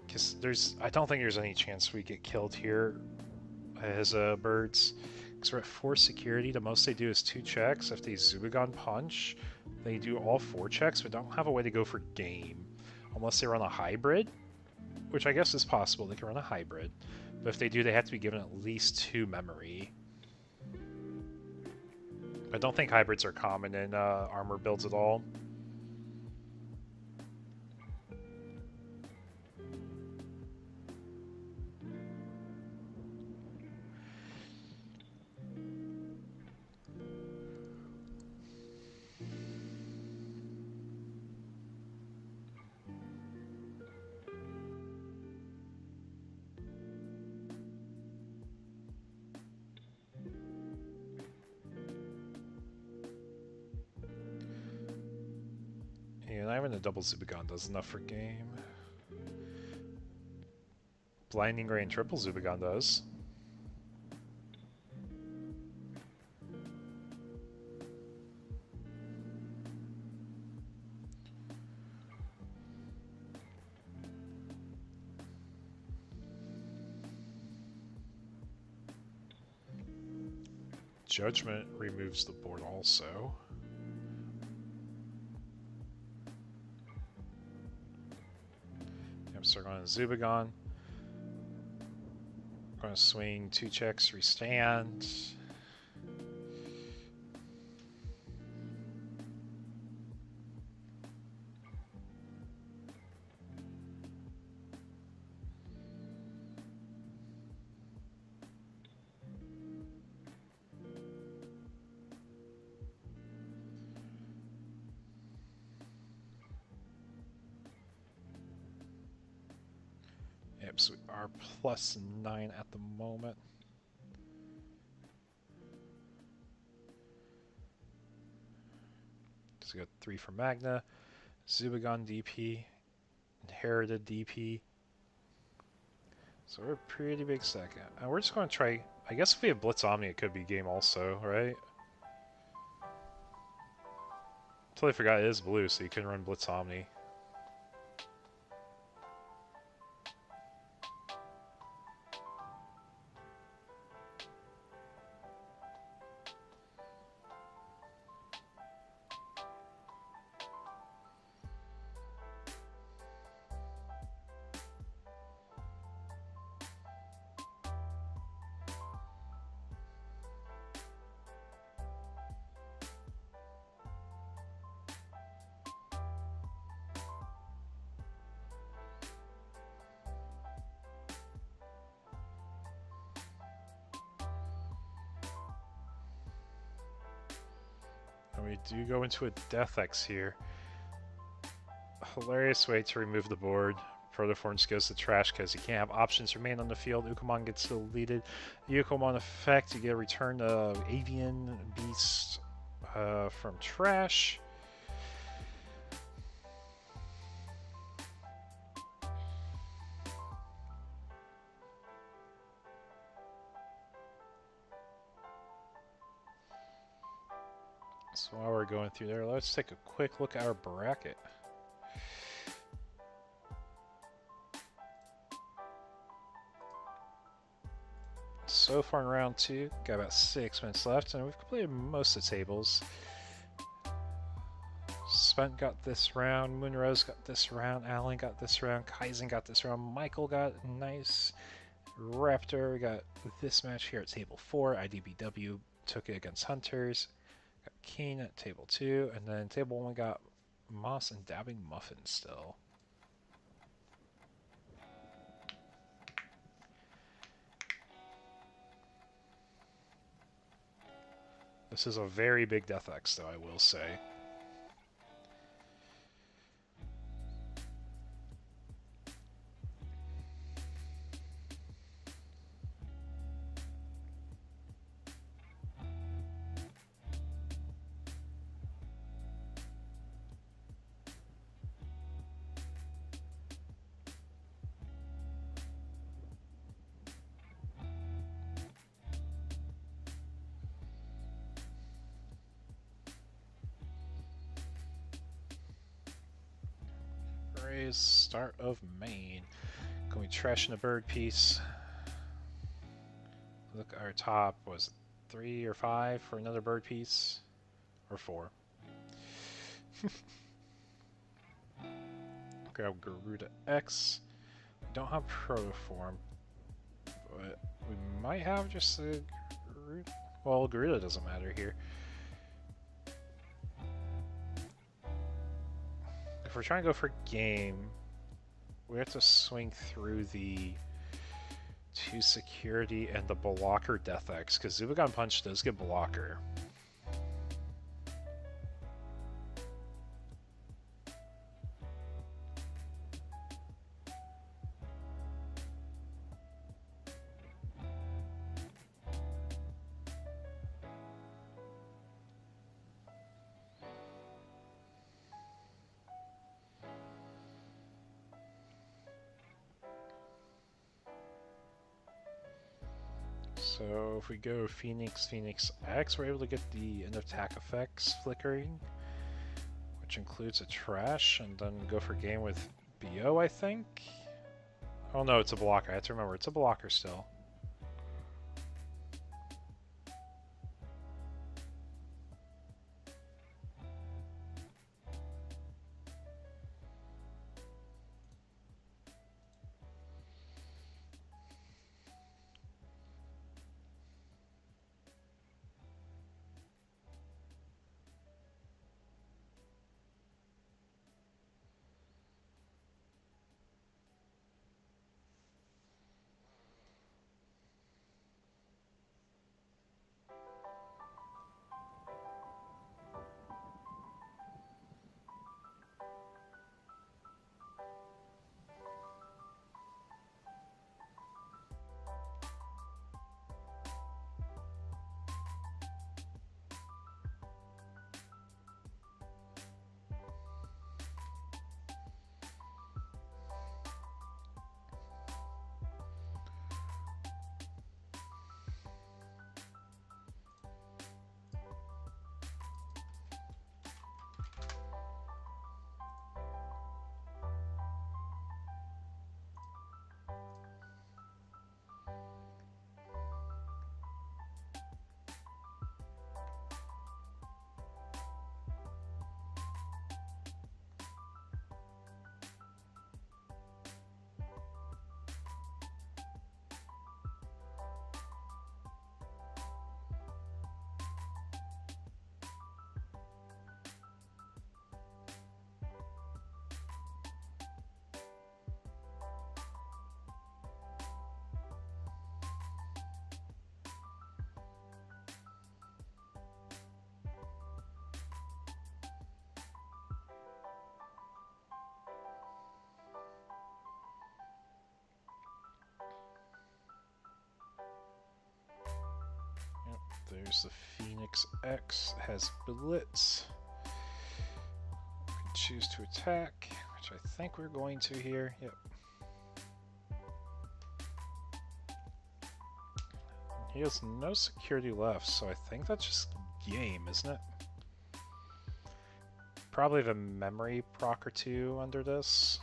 Because I don't think there's any chance we get killed here as birds. Because we're at 4 security. The most they do is 2 checks. If they Zubagon punch, they do all 4 checks, but don't have a way to go for game. Unless they run a hybrid, which I guess is possible. They can run a hybrid. But if they do, they have to be given at least 2 memory. I don't think hybrids are common in armor builds at all. even a double Zubagon does enough for game. Blinding Ray and triple Zubagon does. Judgment removes the board also. Yep, so we're going to Zubagon. Going to swing 2 checks, restand. Yep, so we are +9 at the moment. So we got 3 for Magna, Zubagon DP, Inherited DP. So we're a pretty big second. And we're just going to try, I guess if we have Blitz Omni, it could be game also, right? Totally forgot it is blue, so you can run Blitz Omni. And we do go into a Death X here. Hilarious way to remove the board. Protoforms goes to trash because you can't have options remain on the field. Ukomon gets deleted. Ukomon effect, you get a return of Avian Beast from trash. So while we're going through there, let's take a quick look at our bracket. So far in round 2, got about 6 minutes left, and we've completed most of the tables. Spent got this round, Moonrose got this round, Alan got this round, Kaizen got this round, Michael got nice, Raptor, we got this match here at table 4, IDBW took it against Hunters, got Keen at table 2, and then table 1 we got Moss and Dabbing Muffin still. This is a very big Death X, though, I will say. Start of main. Can we trash in a bird piece? Look, our top was 3 or 5 for another bird piece, or 4. Grab Garuda X. We don't have Protoform, but we might have just a Garuda. Well, Garuda doesn't matter here. If we're trying to go for game, we have to swing through the 2 security and the blocker Death X, because Zubagon Punch does get blocker. So if we go Phoenix, Phoenix X, we're able to get the end of attack effects flickering, which includes a trash, and then go for game with BO, I think? Oh no, it's a blocker. I have to remember, it's a blocker still. There's the Phoenix X, has Blitz. We can choose to attack, which I think we're going to here. Yep. He has no security left, so I think that's just game, isn't it? Probably the memory proc or two under this.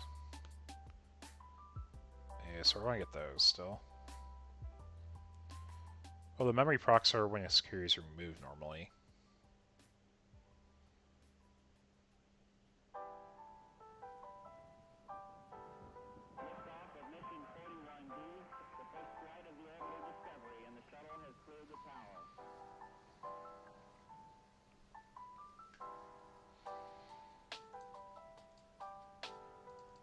Yeah, so we're gonna get those still. Well, the memory procs are when a security is removed normally. Liftoff of mission 41B, the first flight of the orbital Discovery, and the shuttle has cleared the tower.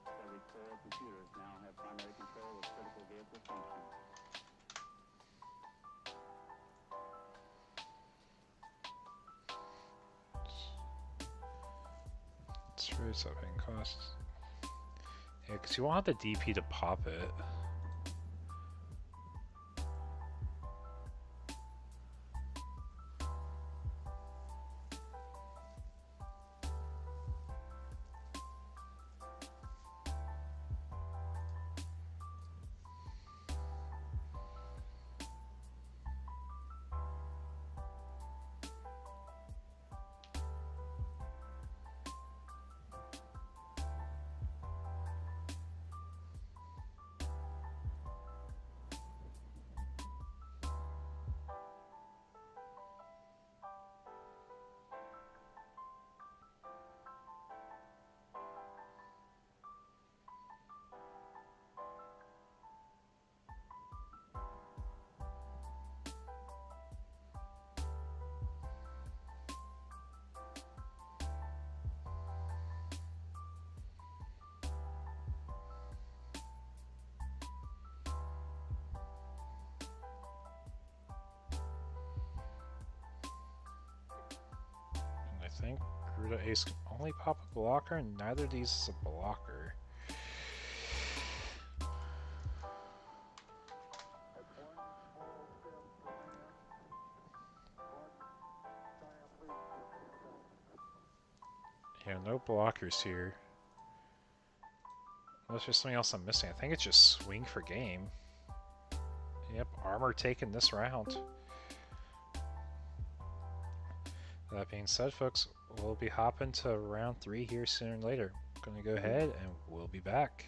Discovery's core computers now have primary control of critical vehicle functions. Let's raise up in costs. Yeah, because you won't have the DP to pop it. I think Garuda Ace can only pop a blocker, and neither of these is a blocker. Yeah, no blockers here. Unless there's something else I'm missing. I think it's just swing for game. Yep, armor taken this round. That being said, folks, we'll be hopping to round 3 here sooner or later. Gonna go ahead and we'll be back.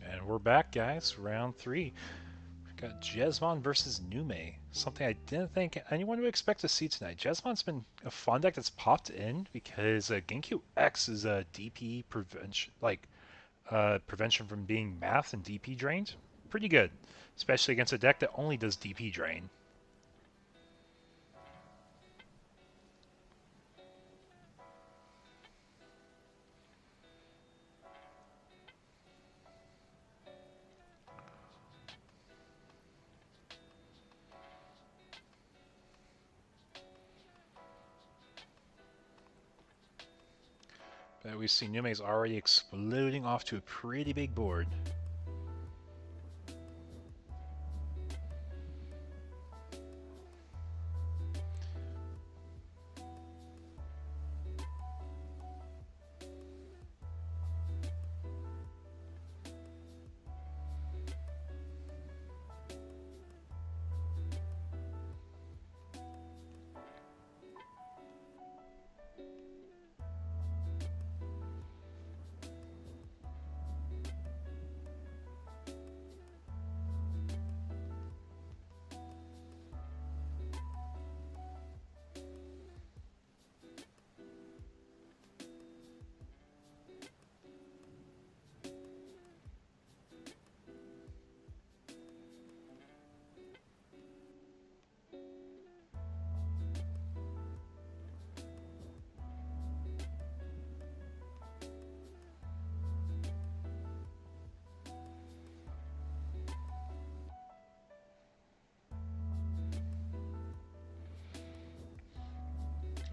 And we're back, guys. Round 3. We got Jesmon versus Nume. Something I didn't think anyone would expect to see tonight. Jesmon's been a fun deck that's popped in because Genki X is a DP prevention, prevention from being math and DP drained. Pretty good, especially against a deck that only does DP drain. But we see Nume's already exploding off to a pretty big board.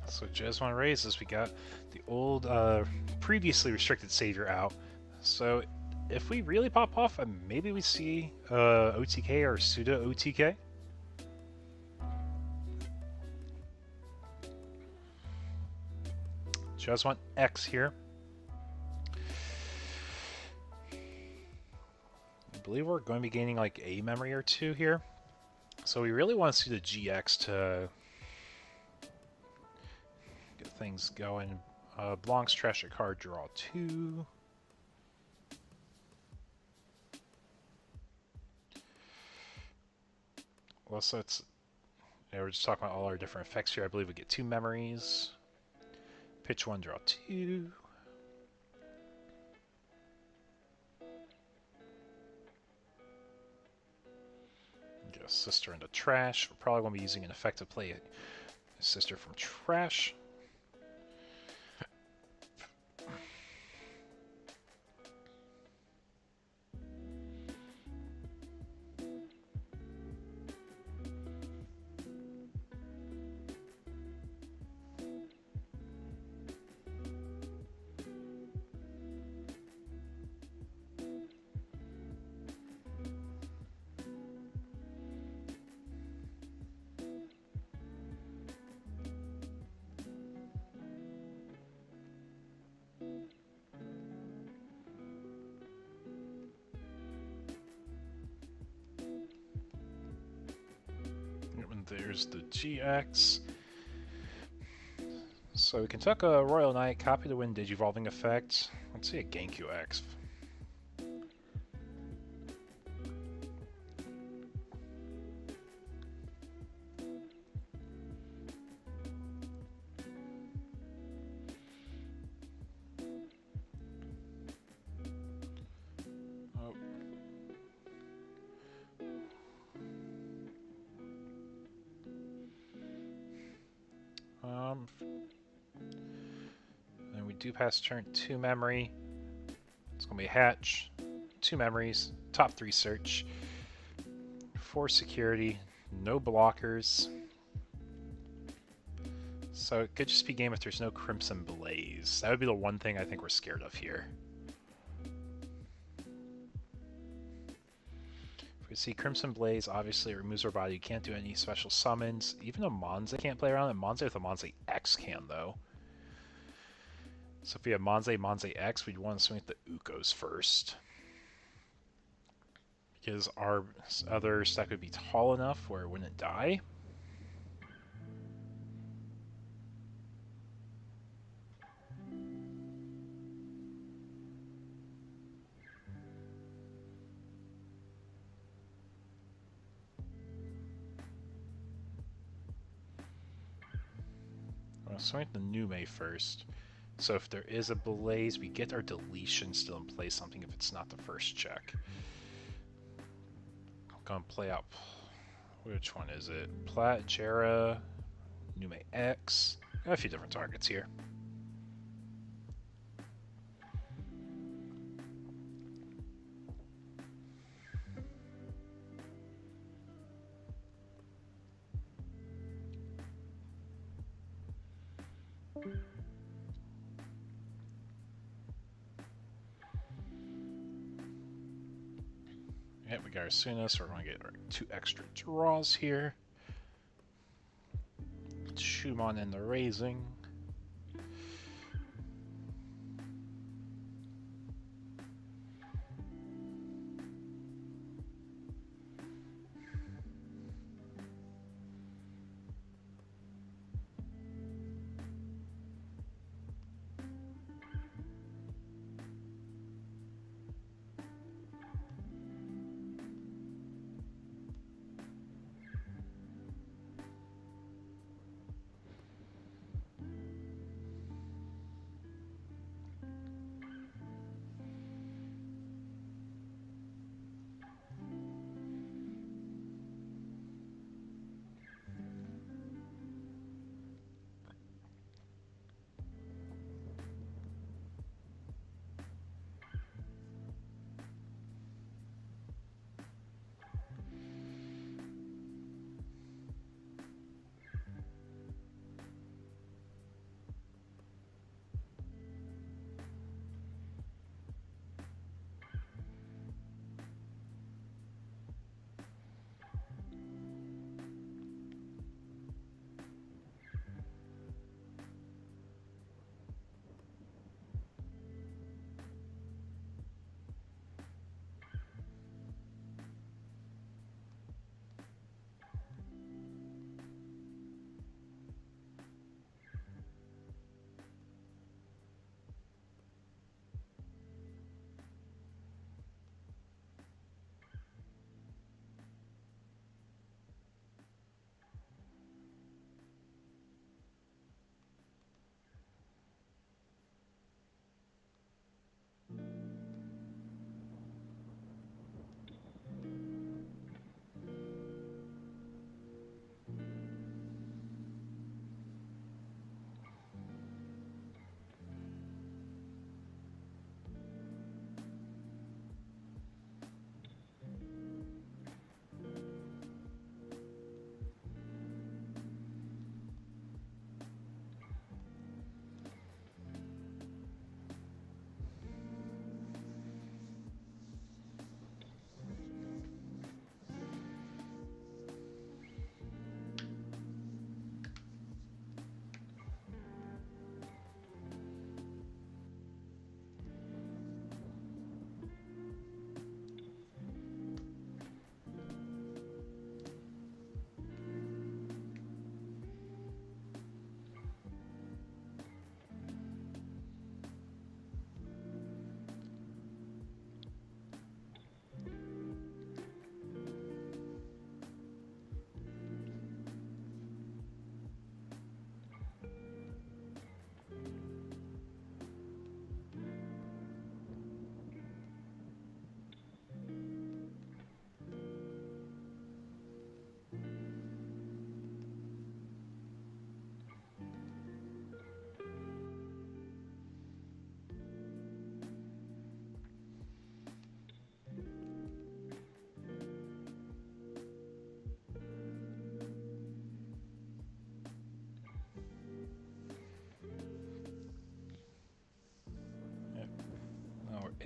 So Jesmon raises, we got the old previously restricted savior out. So if we really pop off, maybe we see OTK or pseudo OTK. Jesmon X here. I believe we're going to be gaining like a memory or two here. So we really want to see the GX to get things going. Blanc's trash a card, draw 2. Well, so it's, we're just talking about all our different effects here. I believe we get 2 memories. Pitch 1, draw 2. Get a sister into trash. We're probably going to be using an effect to play a sister from trash. There's the GX. So we can tuck a Royal Knight, copy the Wind Digivolving effect. Let's see a Genki X. And we do pass turn 2 memory. It's going to be a hatch, 2 memories, top 3 search, 4 security, no blockers. So it could just be game if there's no Crimson Blaze. That would be the one thing I think we're scared of here. If we see Crimson Blaze, obviously it removes our body. You can't do any special summons. Even a Monze can't play around it. Monze with a Monze X can, though. So if we have Monze X, we'd want to swing at the Ukos first. Because our other stack would be tall enough where it wouldn't die. Well, swing the Nume first. So if there is a blaze, we get our deletion still in place, something if it's not the first check. I'm gonna play out. Which one is it? Plat, Jera, Nume X. Got a few different targets here. Yeah, we got our Suna, so we're going to get our 2 extra draws here. Schumann in the raising.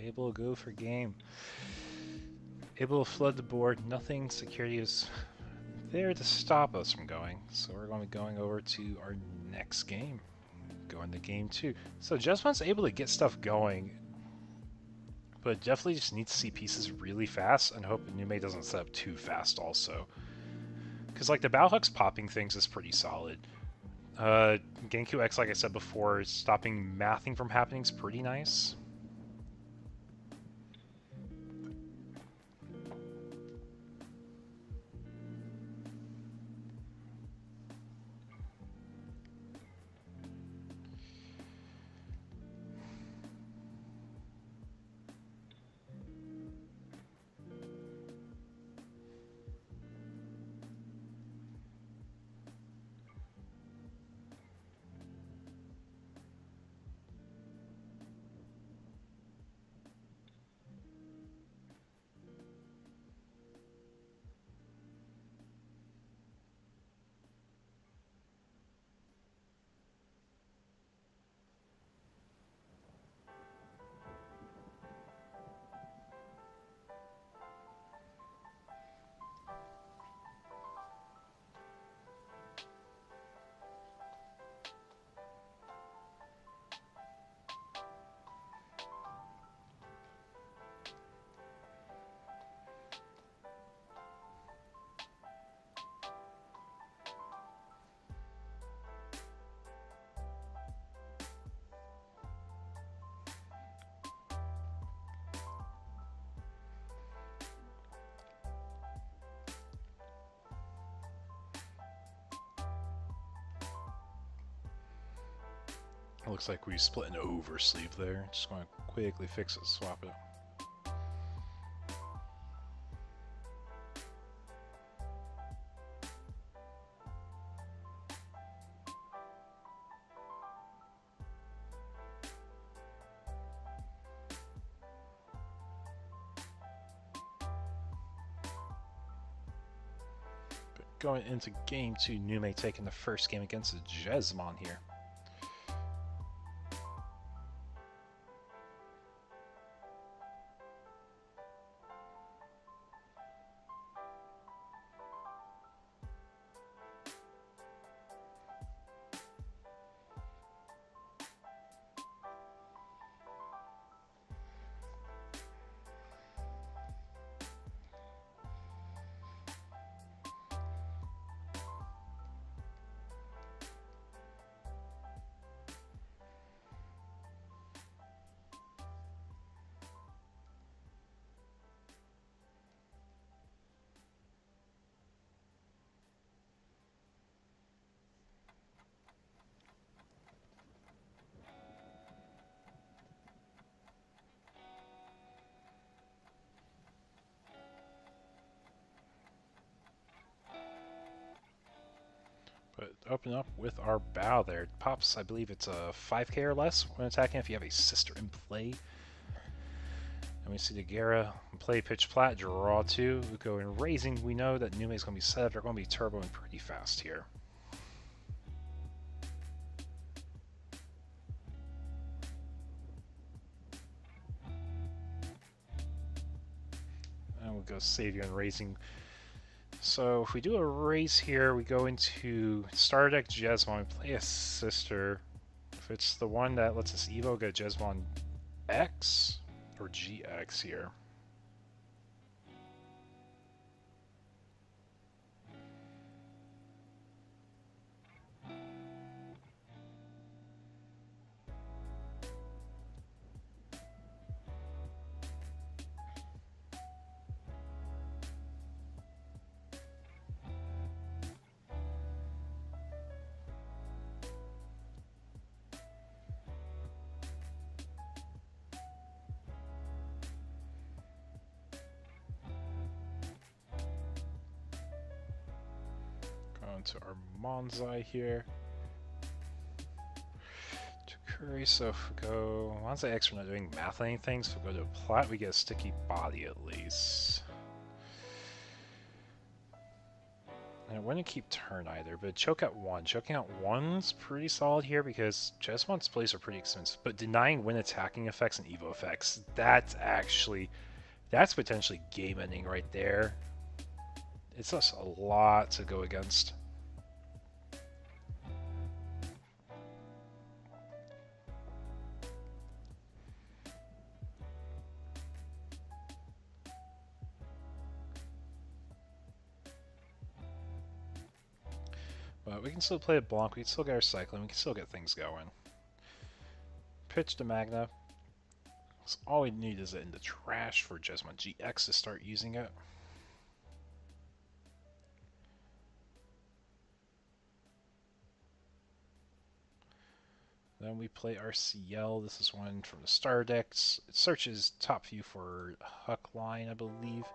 Able to go for game. Able to flood the board. Nothing security is there to stop us from going. So we're going to be going over to our next game. Going to game 2. So just once able to get stuff going, but definitely just need to see pieces really fast and hope Nume doesn't set up too fast also. Because like the Bauhuck's popping things is pretty solid. Genku X, like I said before, stopping mathing from happening is pretty nice. It looks like we split an oversleeve there. Just going to quickly fix it, swap it. But going into game 2, Nume taking the first game against the Jesmon here. But open up with our bow there. It pops, I believe it's a 5k or less when attacking if you have a sister in play. And we see the Gera play pitch plat, draw 2. We go in raising. We know that Nume is going to be set up. They're going to be turboing pretty fast here. And we'll go Savior and raising. So if we do a raise here, we go into starter deck Jesmon, we play a sister. If it's the one that lets us Evo, go Jesmon X or GX here. To our Monzai here. To Curry, so if we go Monzai X, we're not doing math or anything, so if we go to Plat, we get a sticky body at least. And it wouldn't keep turn either, but choke at 1. Choking at 1's pretty solid here because Jesmon's plays are pretty expensive, but denying win attacking effects and Evo effects, that's potentially game ending right there. It's just a lot to go against. But we can still play a Blanc, we can still get our cycling, we can still get things going. Pitch to Magna. So all we need is it in the trash for Jesmond GX to start using it. Then we play our CL. This is one from the star decks. It searches top view for Huck line, I believe.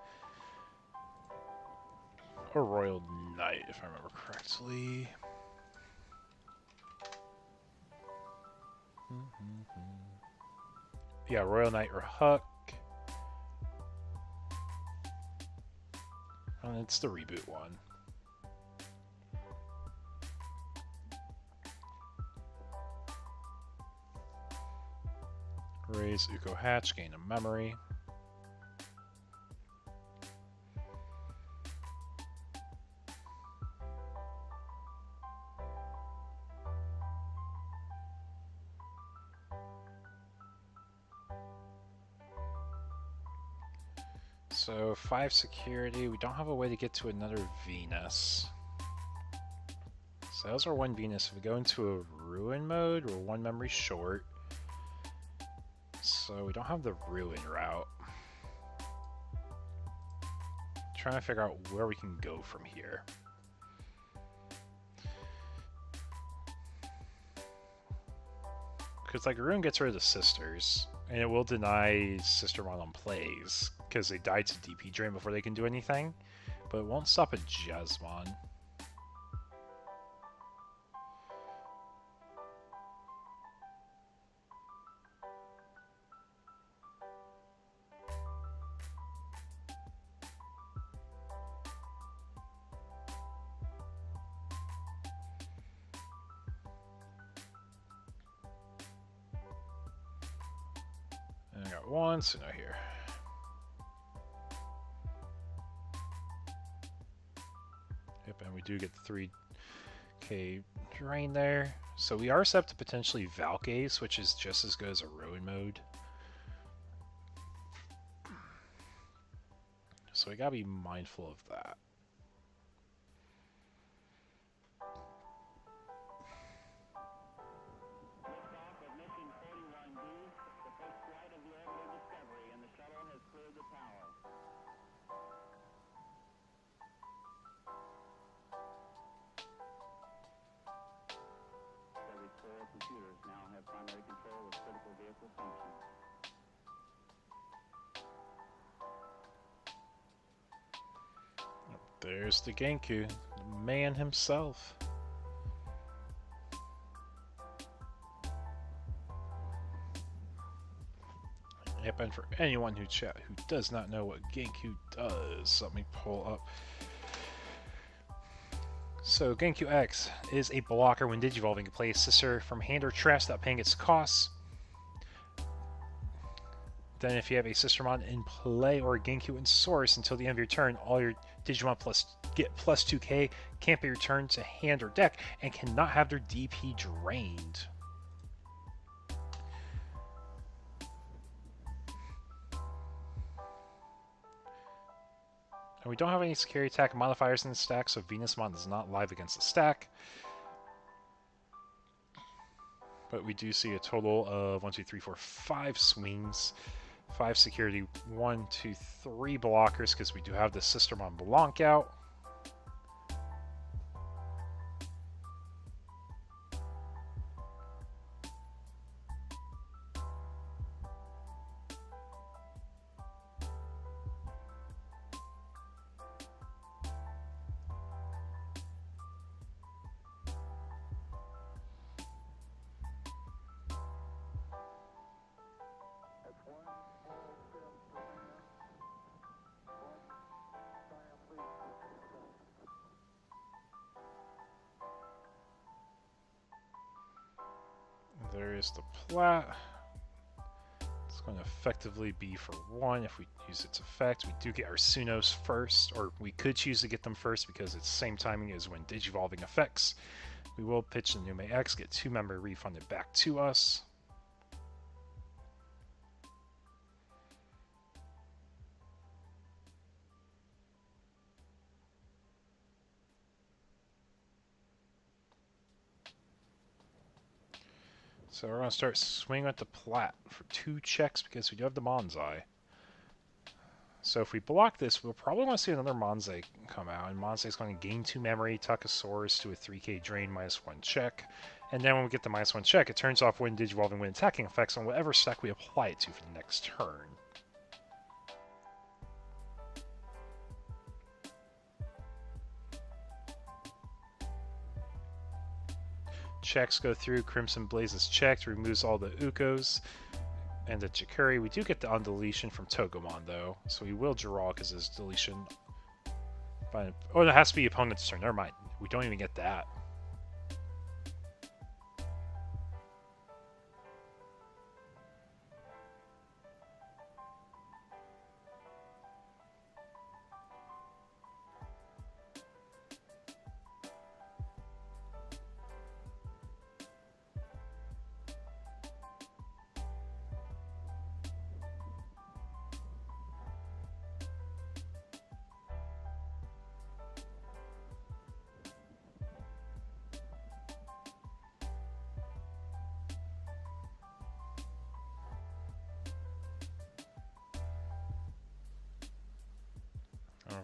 Or Royal Knight, if I remember correctly. Yeah, Royal Knight or Huck. And it's the reboot one. Raise Uko Hatch, gain a memory. So 5 security, we don't have a way to get to another Venus. So those are 1 Venus. If we go into a ruin mode, we're 1 memory short. So we don't have the ruin route. Trying to figure out where we can go from here. Because like ruin gets rid of the sisters, and it will deny sister mod on plays because they died to DP drain before they can do anything, but it won't stop a Jesmon. And I got 1, so no here. Yep, and we do get the 3k drain there. So we are set up to potentially Valkace, which is just as good as a ruin mode. So we gotta be mindful of that. Liftoff of mission 41B, the first flight of the orbital Discovery, and the shuttle has cleared the tower. Discovery's 4 computers now have primary control of critical vehicle functions. There's the Genku, the man himself. Yep, and for anyone who does not know what Genku does, let me pull up. So Genku X is a blocker when digivolving. You play a sister from hand or trash without paying its costs. Then if you have a sister mod in play or a Genku in source until the end of your turn, all your Digimon get plus 2k can't be returned to hand or deck and cannot have their DP drained. And we don't have any security attack modifiers in the stack, so Venus Mon is not live against the stack. But we do see a total of 1, 2, 3, 4, 5 swings. 5 security, 1, 2, 3 blockers, because we do have the Sistermon Blanc out. There is the plat. It's going to effectively be for 1 if we use its effect. We do get our Sunos first, or we could choose to get them first because it's the same timing as when digivolving effects. We will pitch the Nume X, get 2 memory refunded back to us. So we're going to start swinging at the plat for 2 checks because we do have the Monzai. So if we block this, we'll probably want to see another Monzai come out, and Monzai is going to gain 2 memory, Tuckosaurus to a 3k drain, -1 check. And then when we get the -1 check, it turns off when digivolving when attacking effects on whatever stack we apply it to for the next turn. Checks go through, Crimson Blaze is checked, removes all the Ukos. And the Jakuri, we do get the undeletion from Togomon though, so we will draw because it's deletion. But, oh, it has to be opponent's turn. Never mind. We don't even get that.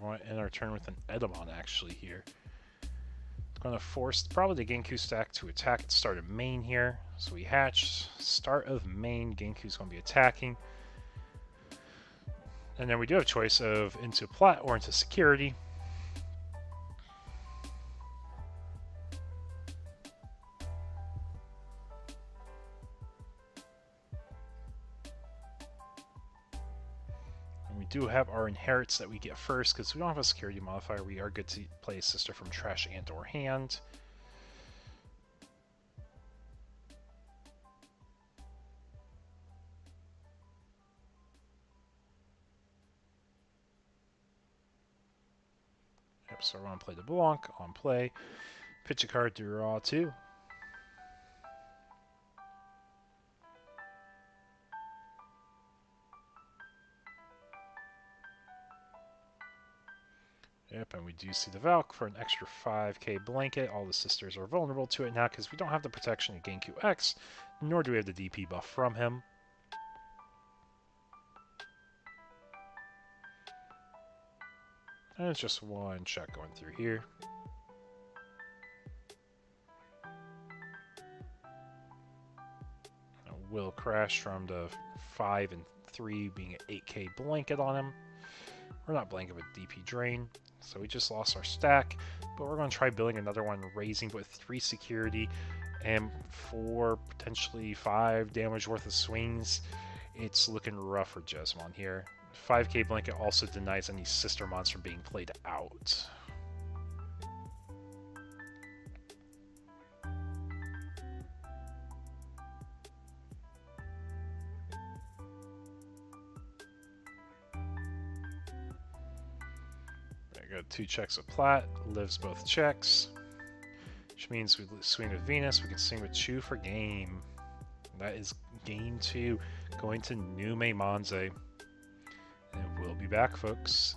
We're going to end our turn with an Edamon actually here. It's going to force probably the Genku stack to attack at start of main here. So we hatch, start of main, Genku's going to be attacking. And then we do have a choice of into plat or into security. We do have our inherits that we get first because we don't have a security modifier. We are good to play Sister from Trash and or Hand. Yep, so we're going to play the Blanc on play. Pitch a card to draw 2. Yep, and we do see the Valk for an extra 5k blanket. All the sisters are vulnerable to it now because we don't have the protection of Genku X, nor do we have the DP buff from him. And it's just 1 check going through here. Will crash from the 5 and 3 being an 8k blanket on him. We're not blanket with DP drain. So we just lost our stack, but we're going to try building another one, raising with 3 security and 4, potentially 5 damage worth of swings. It's looking rough for Jesmon here. 5k blanket also denies any sister mons from being played out. Got 2 checks of plat, lives both checks, which means we swing with Venus, we can swing with Chu for game. That is game 2, going to Nume Monze. And we'll be back, folks.